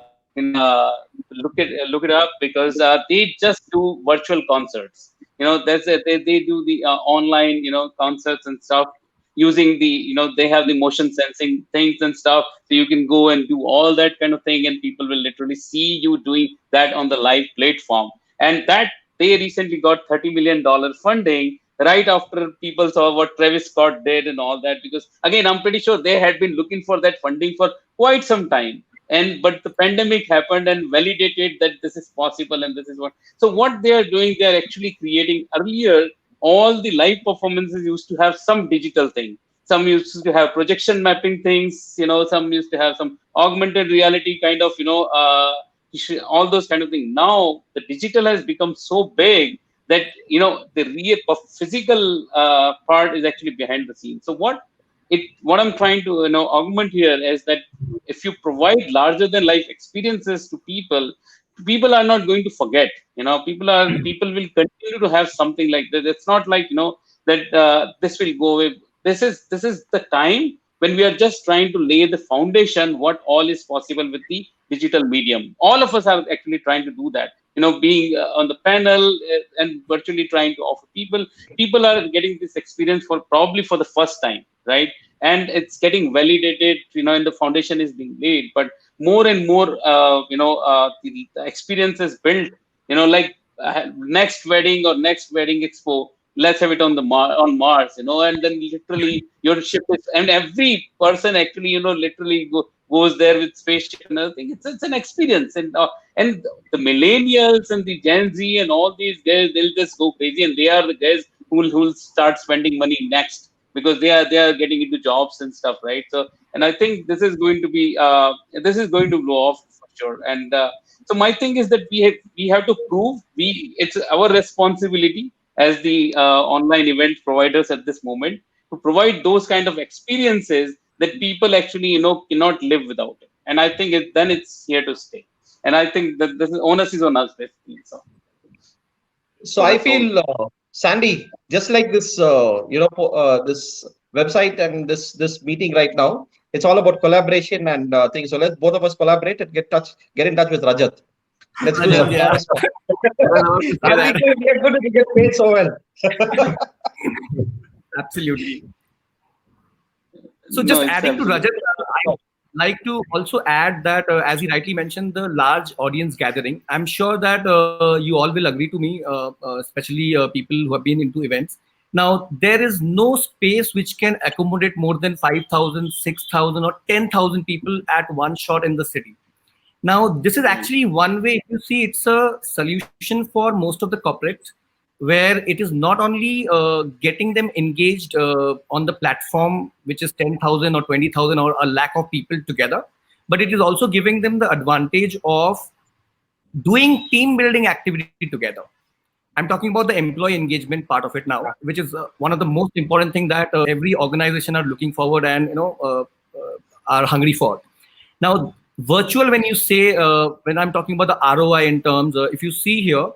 it up, because they just do virtual concerts. They do the online concerts and stuff, using the they have the motion sensing things and stuff, so you can go and do all that kind of thing, and people will literally see you doing that on the live platform. And that they recently got $30 million funding right after people saw what Travis Scott did and all that, because again, I'm pretty sure they had been looking for that funding for quite some time. But the pandemic happened and validated that this is possible, and this is what they are doing. They are actually creating. Earlier, all the live performances used to have some digital thing. Some used to have projection mapping things. Some used to have some augmented reality kind of all those kind of things. Now the digital has become so big that the real physical part is actually behind the scenes. So what I'm trying to augment here is that if you provide larger than life experiences to people, people are not going to forget. People will continue to have something like that. It's not like that this will go away. This is the time when we are just trying to lay the foundation what all is possible with the digital medium. All of us are actually trying to do that, being on the panel and virtually trying to offer people are getting this experience for probably for the first time, right? And it's getting validated, and the foundation is being laid. But more and more the experience is built, like next wedding or next wedding expo, let's have it on on Mars, and then literally your ship is, and every person actually, literally goes there with spaceship and everything. It's an experience, and the millennials and the Gen Z and all these guys, they'll just go crazy, and they are the guys who'll start spending money next, because they are getting into jobs and stuff, right? So, and I think this is going to blow off for sure. And so my thing is that we have to prove it's our responsibility as the online event providers at this moment to provide those kind of experiences that people actually cannot live without it. And I think then it's here to stay. And I think that this is onus is on us basically. So I feel, Sandy, just like this, this website and this meeting right now, it's all about collaboration and things. So let's both of us collaborate and get in touch with Rajat. Let's do some Yeah. honest talk. I was about to say Are that. we good? We are good if we get paid so well. Absolutely. So No, just it's adding to absolutely. Rajat, I like to also add that, as he rightly mentioned, the large audience gathering. I'm sure that you all will agree to me, especially people who have been into events. Now, there is no space which can accommodate more than 5,000, 6,000, or 10,000 people at one shot in the city. Now, this is actually one way, if you see, it's a solution for most of the corporates, where it is not only getting them engaged on the platform, which is 10,000 or 20,000 or a lakh of people together, but it is also giving them the advantage of doing team building activity together. I'm talking about the employee engagement part of it now, which is one of the most important thing that every organization are looking forward and are hungry for. Now, virtual, when you say, when I'm talking about the ROI in terms, if you see here,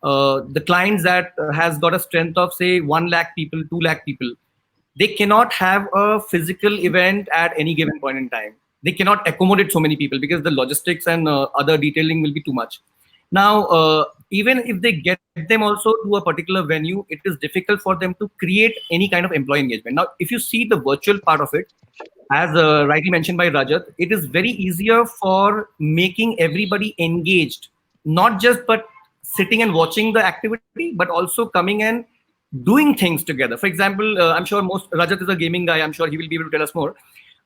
the clients that has got a strength of say 1 lakh people, 2 lakh people, they cannot have a physical event at any given point in time. They cannot accommodate so many people because the logistics and other detailing will be too much. Now, even if they get them also to a particular venue, it is difficult for them to create any kind of employee engagement. Now, if you see the virtual part of it, as rightly mentioned by Rajat, it is very easier for making everybody engaged, not just but sitting and watching the activity, but also coming and doing things together. For example, I'm sure most Rajat is a gaming guy. I'm sure he will be able to tell us more.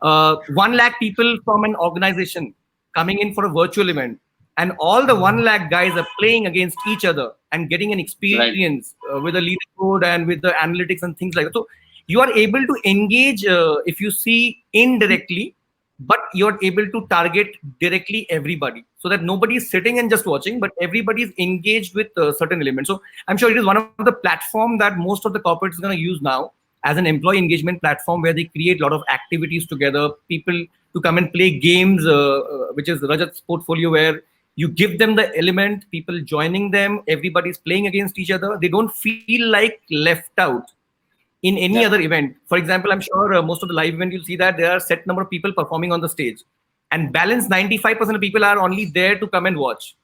1 lakh people from an organization coming in for a virtual event, and all the 1 lakh guys are playing against each other and getting an experience with the leaderboard and with the analytics and things like that. So you are able to engage, if you see, indirectly, but you're able to target directly everybody, so that nobody is sitting and just watching, but everybody is engaged with certain elements. So I'm sure it is one of the platform that most of the corporates are going to use now as an employee engagement platform, where they create a lot of activities together, people to come and play games, which is Rajat's portfolio, where you give them the element, people joining them, everybody's playing against each other. They don't feel like left out in any Yeah. other event. For example, I'm sure most of the live event, you'll see that there are set number of people performing on the stage, and balance 95% of people are only there to come and watch.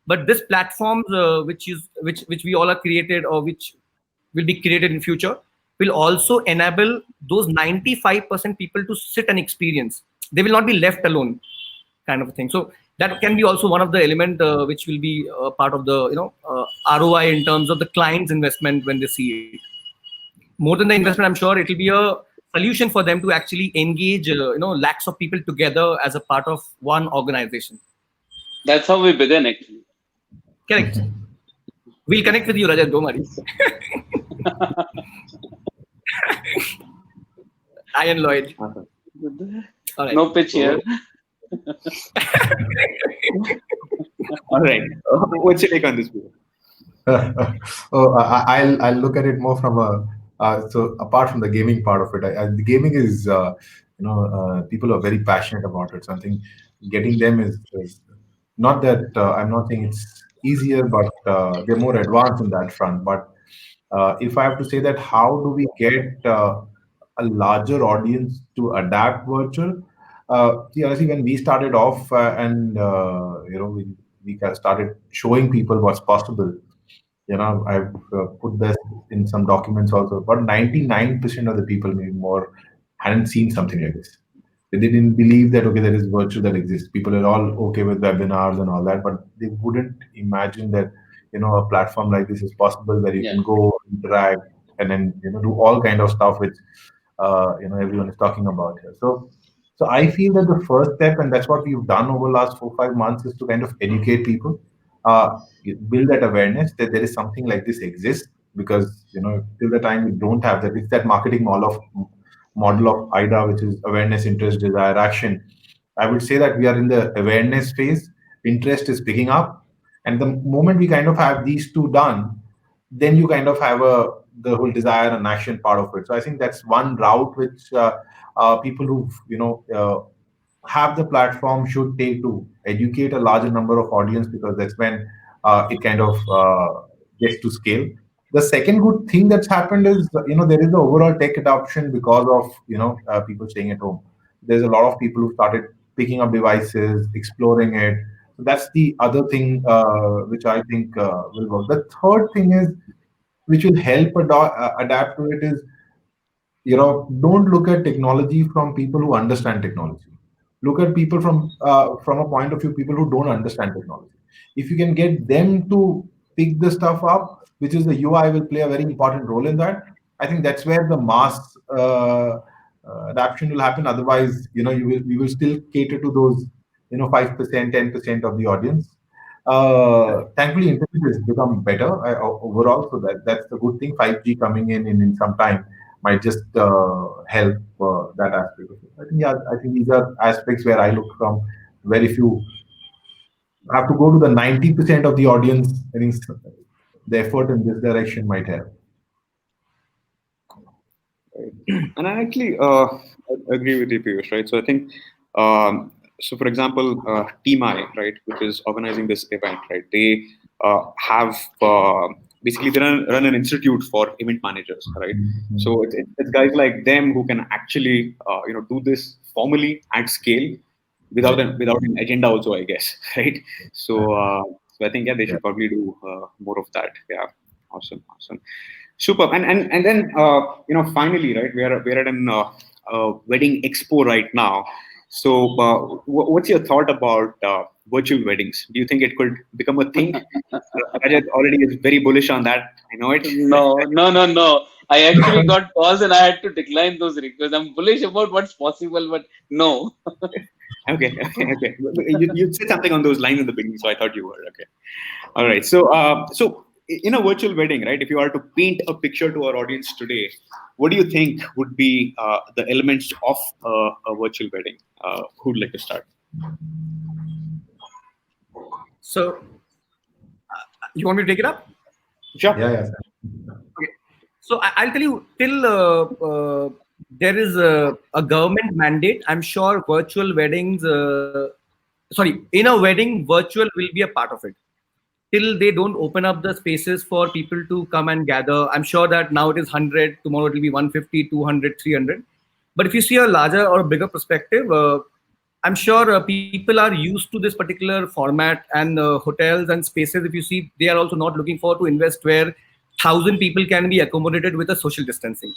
But this platforms, which we all are created, or which will be created in future, will also enable those 95% people to sit and experience. They will not be left alone, kind of a thing. So that can be also one of the element which will be part of the ROI in terms of the client's investment when they see it. More than the investment, I'm sure it will be a solution for them to actually engage lakhs of people together as a part of one organization. That's how we began, actually. Correct. We'll connect with you, Rajat, don't worry. I and Lloyd. All right. No pitch here. All right. What's your take on this? I'll look at it more from so apart from the gaming part of it, the gaming is people are very passionate about it. So I think getting them is not that I'm not saying it's easier, but they're more advanced in that front. But if I have to say that, how do we get a larger audience to adapt virtual? See, honestly, when we started off and we kind of started showing people what's possible. I've put this in some documents also. But 99% of the people, maybe more, hadn't seen something like this. They didn't believe that, okay, there is virtual that exists. People are all okay with webinars and all that, but they wouldn't imagine that, a platform like this is possible, where you can go, interact, and then, do all kind of stuff which, everyone is talking about here. So I feel that the first step, and that's what we've done over the last 4-5 months, is to kind of educate people, build that awareness that there is something like this exists. Because till the time we don't have that, it's that marketing model of IDA, which is awareness, interest, desire, action. I would say that we are in the awareness phase. Interest is picking up, and the moment we kind of have these two done, then you kind of have the whole desire and action part of it. So I think that's one route which people who have the platform should take to educate a larger number of audience, because that's when it kind of gets to scale. The second good thing that's happened is, there is the overall tech adoption because of, people staying at home. There's a lot of people who started picking up devices, exploring it. that's the other thing which I think will work. The third thing is, which will help adapt to it, is, don't look at technology from people who understand technology. Look at people from a point of view, people who don't understand technology. If you can get them to pick the stuff up, which is the UI will play a very important role in that. I think that's where the mass adaptation will happen. Otherwise, we will still cater to those 5%, 10% of the audience. Thankfully, internet has become better overall, so that's the good thing. 5G coming in some time might just help that aspect of it. I think these are aspects where I look from, where if you have to go to the 90% of the audience, I think the effort in this direction might help. And I actually agree with you, Piyush, right? So I think, so for example, Team I, right, which is organizing this event, right? They have basically they run an institute for event managers, right? So it's guys like them who can actually do this formally at scale without an agenda, also, I guess, right? So I think they should probably do more of that. Yeah, awesome. Super. And then finally, right, we're at an wedding expo right now. So what's your thought about virtual weddings? Do you think it could become a thing? Rajat already is very bullish on that. I know it. No. I actually got calls and I had to decline those requests. I'm bullish about what's possible, but no. Okay. You said something on those lines in the beginning, so I thought you were. Okay. All right. So in a virtual wedding, right, if you are to paint a picture to our audience today, what do you think would be the elements of a virtual wedding? Who'd like to start? So, you want me to take it up? Sure. Yeah. Okay. So I'll tell you, till there is a government mandate, I'm sure virtual weddings, in a wedding, virtual will be a part of it. Till they don't open up the spaces for people to come and gather, I'm sure that now it is 100, tomorrow it will be 150, 200, 300. But if you see a larger or bigger perspective, I'm sure people are used to this particular format, and hotels and spaces, if you see, they are also not looking forward to invest where 1,000 people can be accommodated with a social distancing.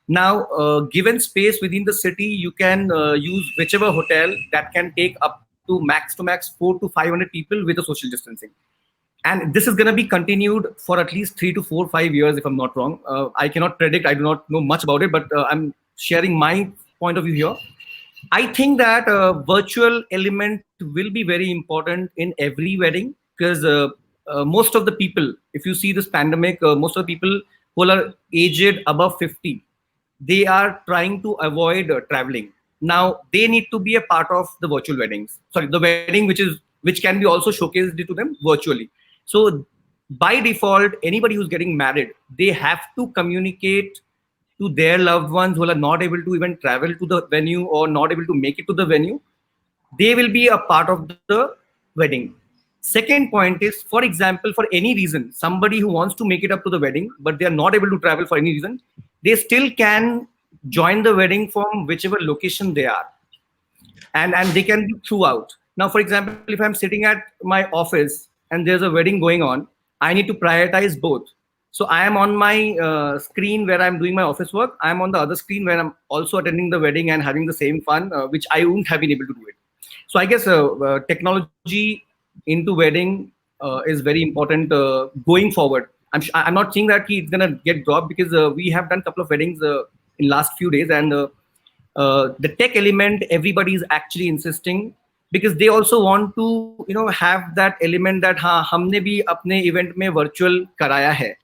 Now, given space within the city, you can use whichever hotel that can take up to max 400 to 500 people with a social distancing. And this is going to be continued for at least 3 to 4, 5 years, if I'm not wrong. I cannot predict. I do not know much about it, but I'm sharing my point of view here. I think that virtual element will be very important in every wedding, because most of the people, if you see this pandemic, most of the people who are aged above 50, they are trying to avoid traveling. Now they need to be a part of the virtual weddings. Sorry, the wedding which can be also showcased to them virtually. So by default, anybody who's getting married, they have to communicate to their loved ones who are not able to even travel to the venue or not able to make it to the venue. They will be a part of the wedding. Second point is, for example, for any reason, somebody who wants to make it up to the wedding, but they are not able to travel for any reason, they still can join the wedding from whichever location they are. And they can be throughout. Now, for example, if I'm sitting at my office and there's a wedding going on, I need to prioritize both. So I am on my screen where I'm doing my office work. I'm on the other screen where I'm also attending the wedding and having the same fun, which I wouldn't have been able to do it. So I guess technology into wedding is very important going forward. I'm not saying that it's going to get dropped, because we have done a couple of weddings in last few days, and the tech element, everybody is actually insisting, because they also want to have that element that हमने भी अपने event में virtual कराया है.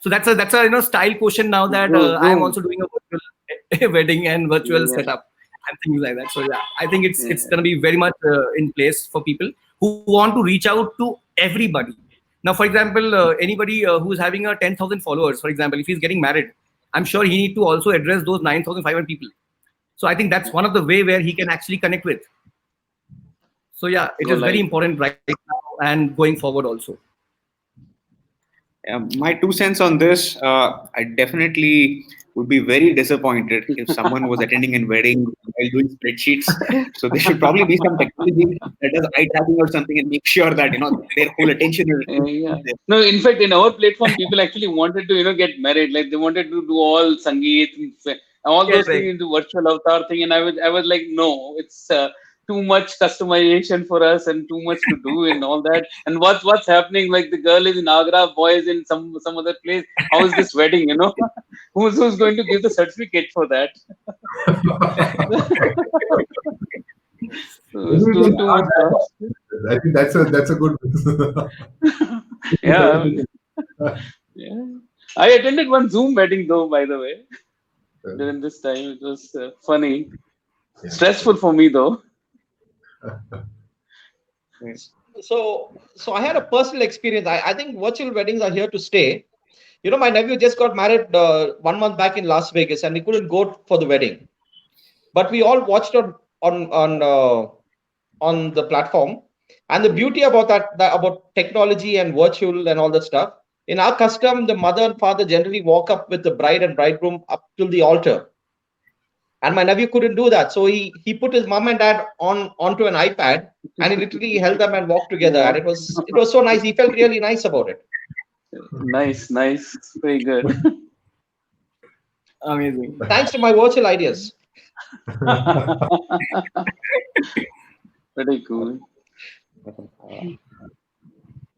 So that's a style question now that I am also doing a virtual wedding and virtual setup and things like that. So yeah, I think it's going to be very much in place for people who want to reach out to everybody. Now, for example, anybody who is having 10,000 followers, for example, if he's getting married, I'm sure he need to also address those 9,500 people. So I think that's one of the way where he can actually connect with. So yeah, it is very important right now and going forward also. My 2 cents on this, I definitely would be very disappointed if someone was attending a wedding while doing spreadsheets. So there should probably be some technology that does eye tracking or something and make sure that their whole attention is Yeah. there. No, in fact, in our platform, people actually wanted to, get married. Like they wanted to do all sangeet, and all those Correct. things into virtual avatar thing. And I was like, no, it's too much customization for us and too much to do and all that. And what's happening? Like the girl is in Agra, boy is in some other place. How is this wedding? Who's going to give the certificate for that? So it's too much. I think that's a good. Yeah. Yeah. I attended one Zoom wedding though, by the way. During this time, it was funny, stressful for me though. So I had a personal experience. I think virtual weddings are here to stay. My nephew just got married 1 month back in Las Vegas, and we couldn't go for the wedding, but we all watched on the platform. And the beauty about that about technology and virtual and all that stuff, in our custom, the mother and father generally walk up with the bride and bridegroom up to the altar. And my nephew couldn't do that. So he put his mom and dad onto an iPad, and he literally held them and walked together. And it was so nice. He felt really nice about it. Nice. Very good. Amazing. Thanks to my virtual ideas. Very cool.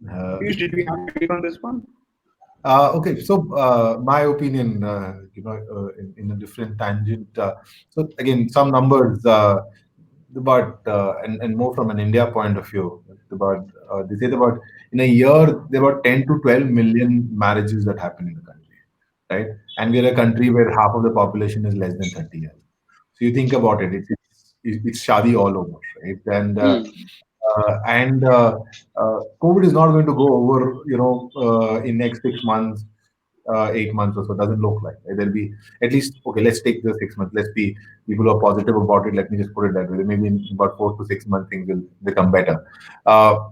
Piyush, did we have to click on this one? Okay, so my opinion, in a different tangent. So again, some numbers about and more from an India point of view. About they said about in a year there are about 10 to 12 million marriages that happen in the country, right? And we're a country where half of the population is less than 30 years. So you think about it, it's shadi all over, right? And COVID is not going to go over, in next 6 months, 8 months or so. Doesn't look like. Right? There'll be at least, okay, let's take the 6 months. Let's be people who are positive about it. Let me just put it that way. Maybe in about 4 to 6 months things will become better.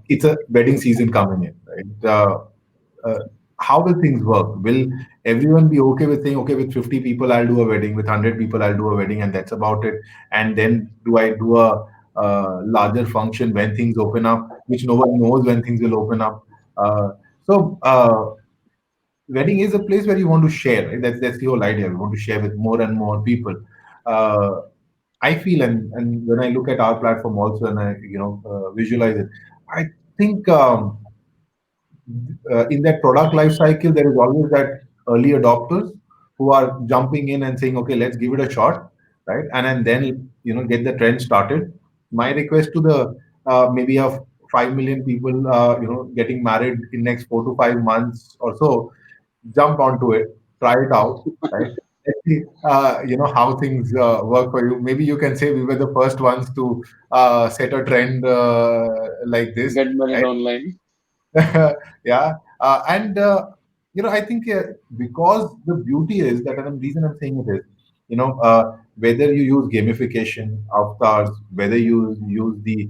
It's a wedding season coming in, right? How will things work? Will everyone be okay with saying, okay, with 50 people I'll do a wedding, with 100 people I'll do a wedding, and that's about it? And then do I do a larger function when things open up, which no one knows when things will open up? Wedding is a place where you want to share, right? That's the whole idea. We want to share with more and more people. I feel, and when I look at our platform also, and I visualize it, I think in that product life cycle, there is always that early adopters who are jumping in and saying, okay, let's give it a shot, right? And then get the trend started. My request to the maybe of 5 million people, getting married in next 4 to 5 months or so, jump onto it, try it out, right? Let's see, how things work for you. Maybe you can say we were the first ones to set a trend like this. Get married right? online. Yeah, and I think because the beauty is that, and the reason I'm saying it is, whether you use gamification, avatars, whether you use the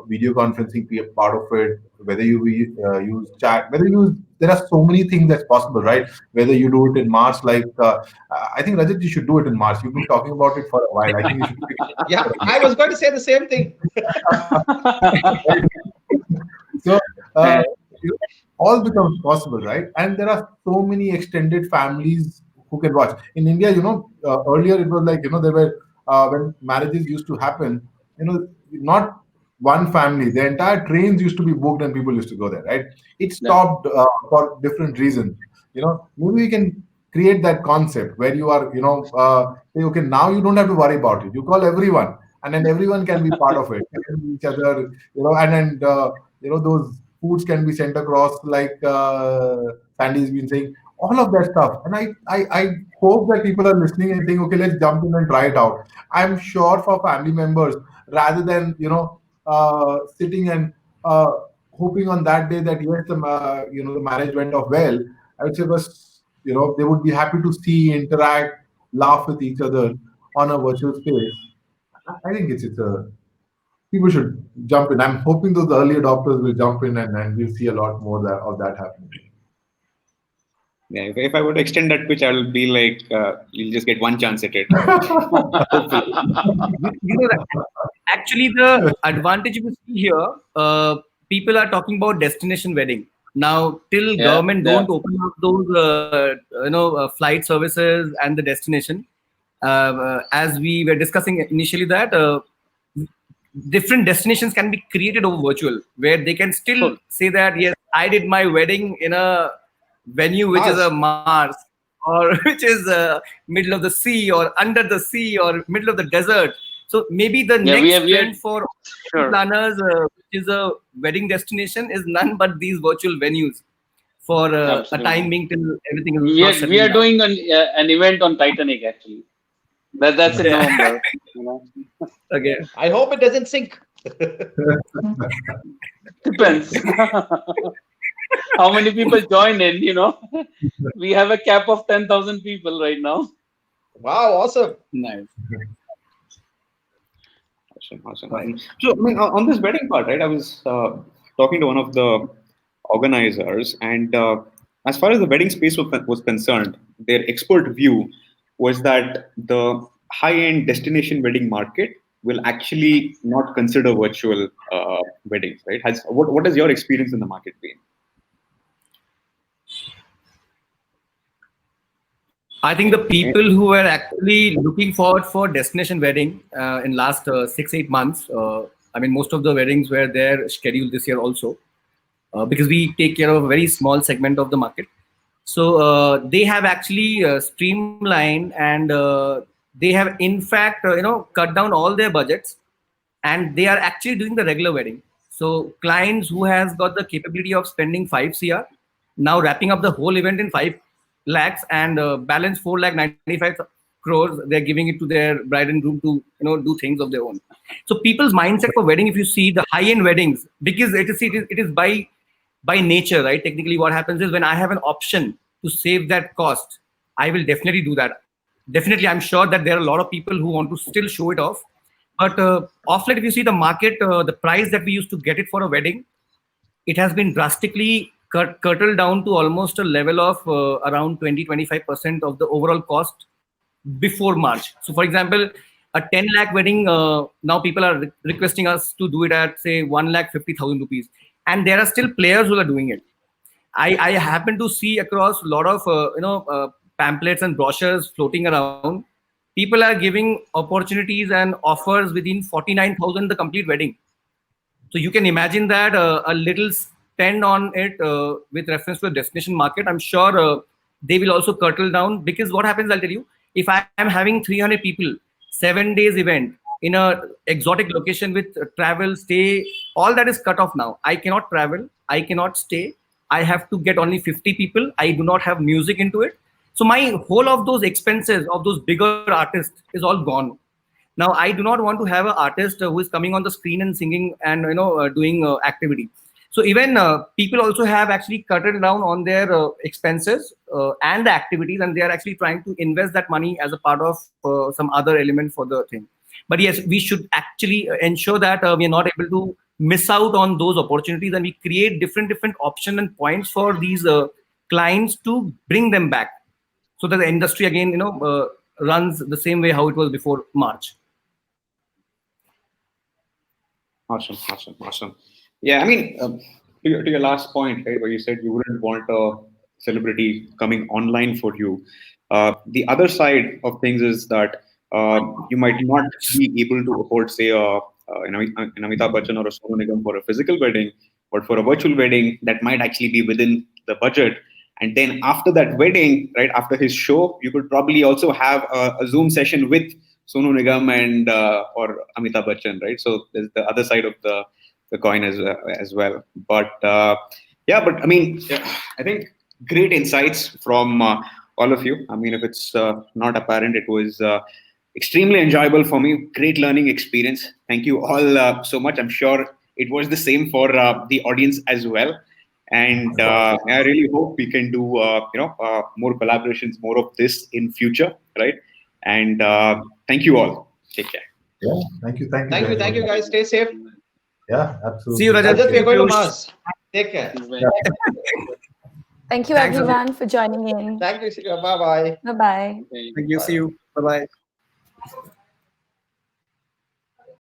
video conferencing part of it, whether you use chat, there are so many things that's possible, right? Whether you do it in Mars, like I think Rajat, you should do it in Mars. You've been talking about it for a while. I think you should. Yeah, I was going to say the same thing. So all becomes possible, right? And there are so many extended families who can watch. In India, earlier it was like, there were when marriages used to happen, not one family, the entire trains used to be booked and people used to go there, right? It stopped for different reasons. Maybe we can create that concept where you are, say, okay, now you don't have to worry about it. You call everyone, and then everyone can be part of it, each other, and then those foods can be sent across, like Sandy's been saying, all of that stuff. And I hope that people are listening and saying, okay, let's jump in and try it out. I'm sure for family members, rather than sitting and hoping on that day that yes, the marriage went off well, I would say they would be happy to see, interact, laugh with each other on a virtual space. I think it's a people should jump in. I'm hoping those early adopters will jump in, and we'll see a lot more of that happening. Yeah, if I were to extend that pitch, I will be like, you'll just get one chance at it. Actually, the advantage we see here, people are talking about destination wedding. Now, till government don't open up those, flight services and the destination, as we were discussing initially that different destinations can be created over virtual, where they can still say that, yes, I did my wedding in a venue which is a Mars, or which is middle of the sea, or under the sea, or middle of the desert. So maybe the next trend for planners, which is a wedding destination, is none but these virtual venues for a time being till everything is we are doing an event on Titanic, actually. That's in November. Okay. I hope it doesn't sink. Depends. How many people join in, We have a cap of 10,000 people right now. Wow, awesome. Nice. Awesome. So, I mean, on this wedding part, right, I was talking to one of the organizers, and as far as the wedding space was concerned, their expert view was that the high-end destination wedding market will actually not consider virtual weddings, right? What has your experience in the market been? I think the people who were actually looking forward for destination wedding in last 6-8 months, I mean, most of the weddings were there scheduled this year also, because we take care of a very small segment of the market. So they have actually streamlined, and they have in fact, cut down all their budgets, and they are actually doing the regular wedding. So clients who has got the capability of spending 5 CR, now wrapping up the whole event in 5 lakhs, and balance 4,95 crores, they're giving it to their bride and groom to do things of their own. So people's mindset for wedding, if you see the high-end weddings, because it is by nature, right? Technically, what happens is when I have an option to save that cost, I will definitely do that. Definitely, I'm sure that there are a lot of people who want to still show it off. But off late, if you see the market, the price that we used to get it for a wedding, it has been drastically curtailed down to almost a level of around 20-25% of the overall cost before March. So, for example, a 10 lakh wedding, now people are requesting us to do it at, say, 1,50,000 rupees. And there are still players who are doing it. I happen to see across a lot of pamphlets and brochures floating around. People are giving opportunities and offers within 49,000 the complete wedding. So you can imagine that a little spend on it with reference to a destination market, I'm sure they will also curtail down, because what happens, I'll tell you, if I am having 300 people, 7 days event in a exotic location with travel, stay, all that is cut off now. I cannot travel, I cannot stay. I have to get only 50 people. I do not have music into it. So my whole of those expenses of those bigger artists is all gone. Now, I do not want to have an artist who is coming on the screen and singing and doing activity. So even people also have actually cut it down on their expenses and the activities, and they are actually trying to invest that money as a part of some other element for the thing. But yes, we should actually ensure that we are not able to miss out on those opportunities, and we create different options and points for these clients to bring them back, so that the industry again runs the same way how it was before March. Awesome. Yeah, I mean, to your last point, right, where you said you wouldn't want a celebrity coming online for you. The other side of things is that you might not be able to afford, say, an Amitabh Bachchan or a Sonu Nigam for a physical wedding, but for a virtual wedding, that might actually be within the budget. And then after that wedding, right, after his show, you could probably also have a Zoom session with Sonu Nigam and or Amitabh Bachchan, right? So there's the other side of the coin as well. But but I mean, I think great insights from all of you. I mean, if it's not apparent, it was extremely enjoyable for me. Great learning experience. Thank you all so much. I'm sure it was the same for the audience as well. And I really hope we can do more collaborations, more of this in future, right? And thank you all. Take care. Yeah, thank you guys. Stay safe. Yeah, absolutely. See you, Rajat. Rajat, we are going to Mars. Take care. Thank you, Thanks, everyone, for joining in. Thank you, Shikha. Bye-bye. Bye-bye. Okay. Thank you. See you. Bye bye.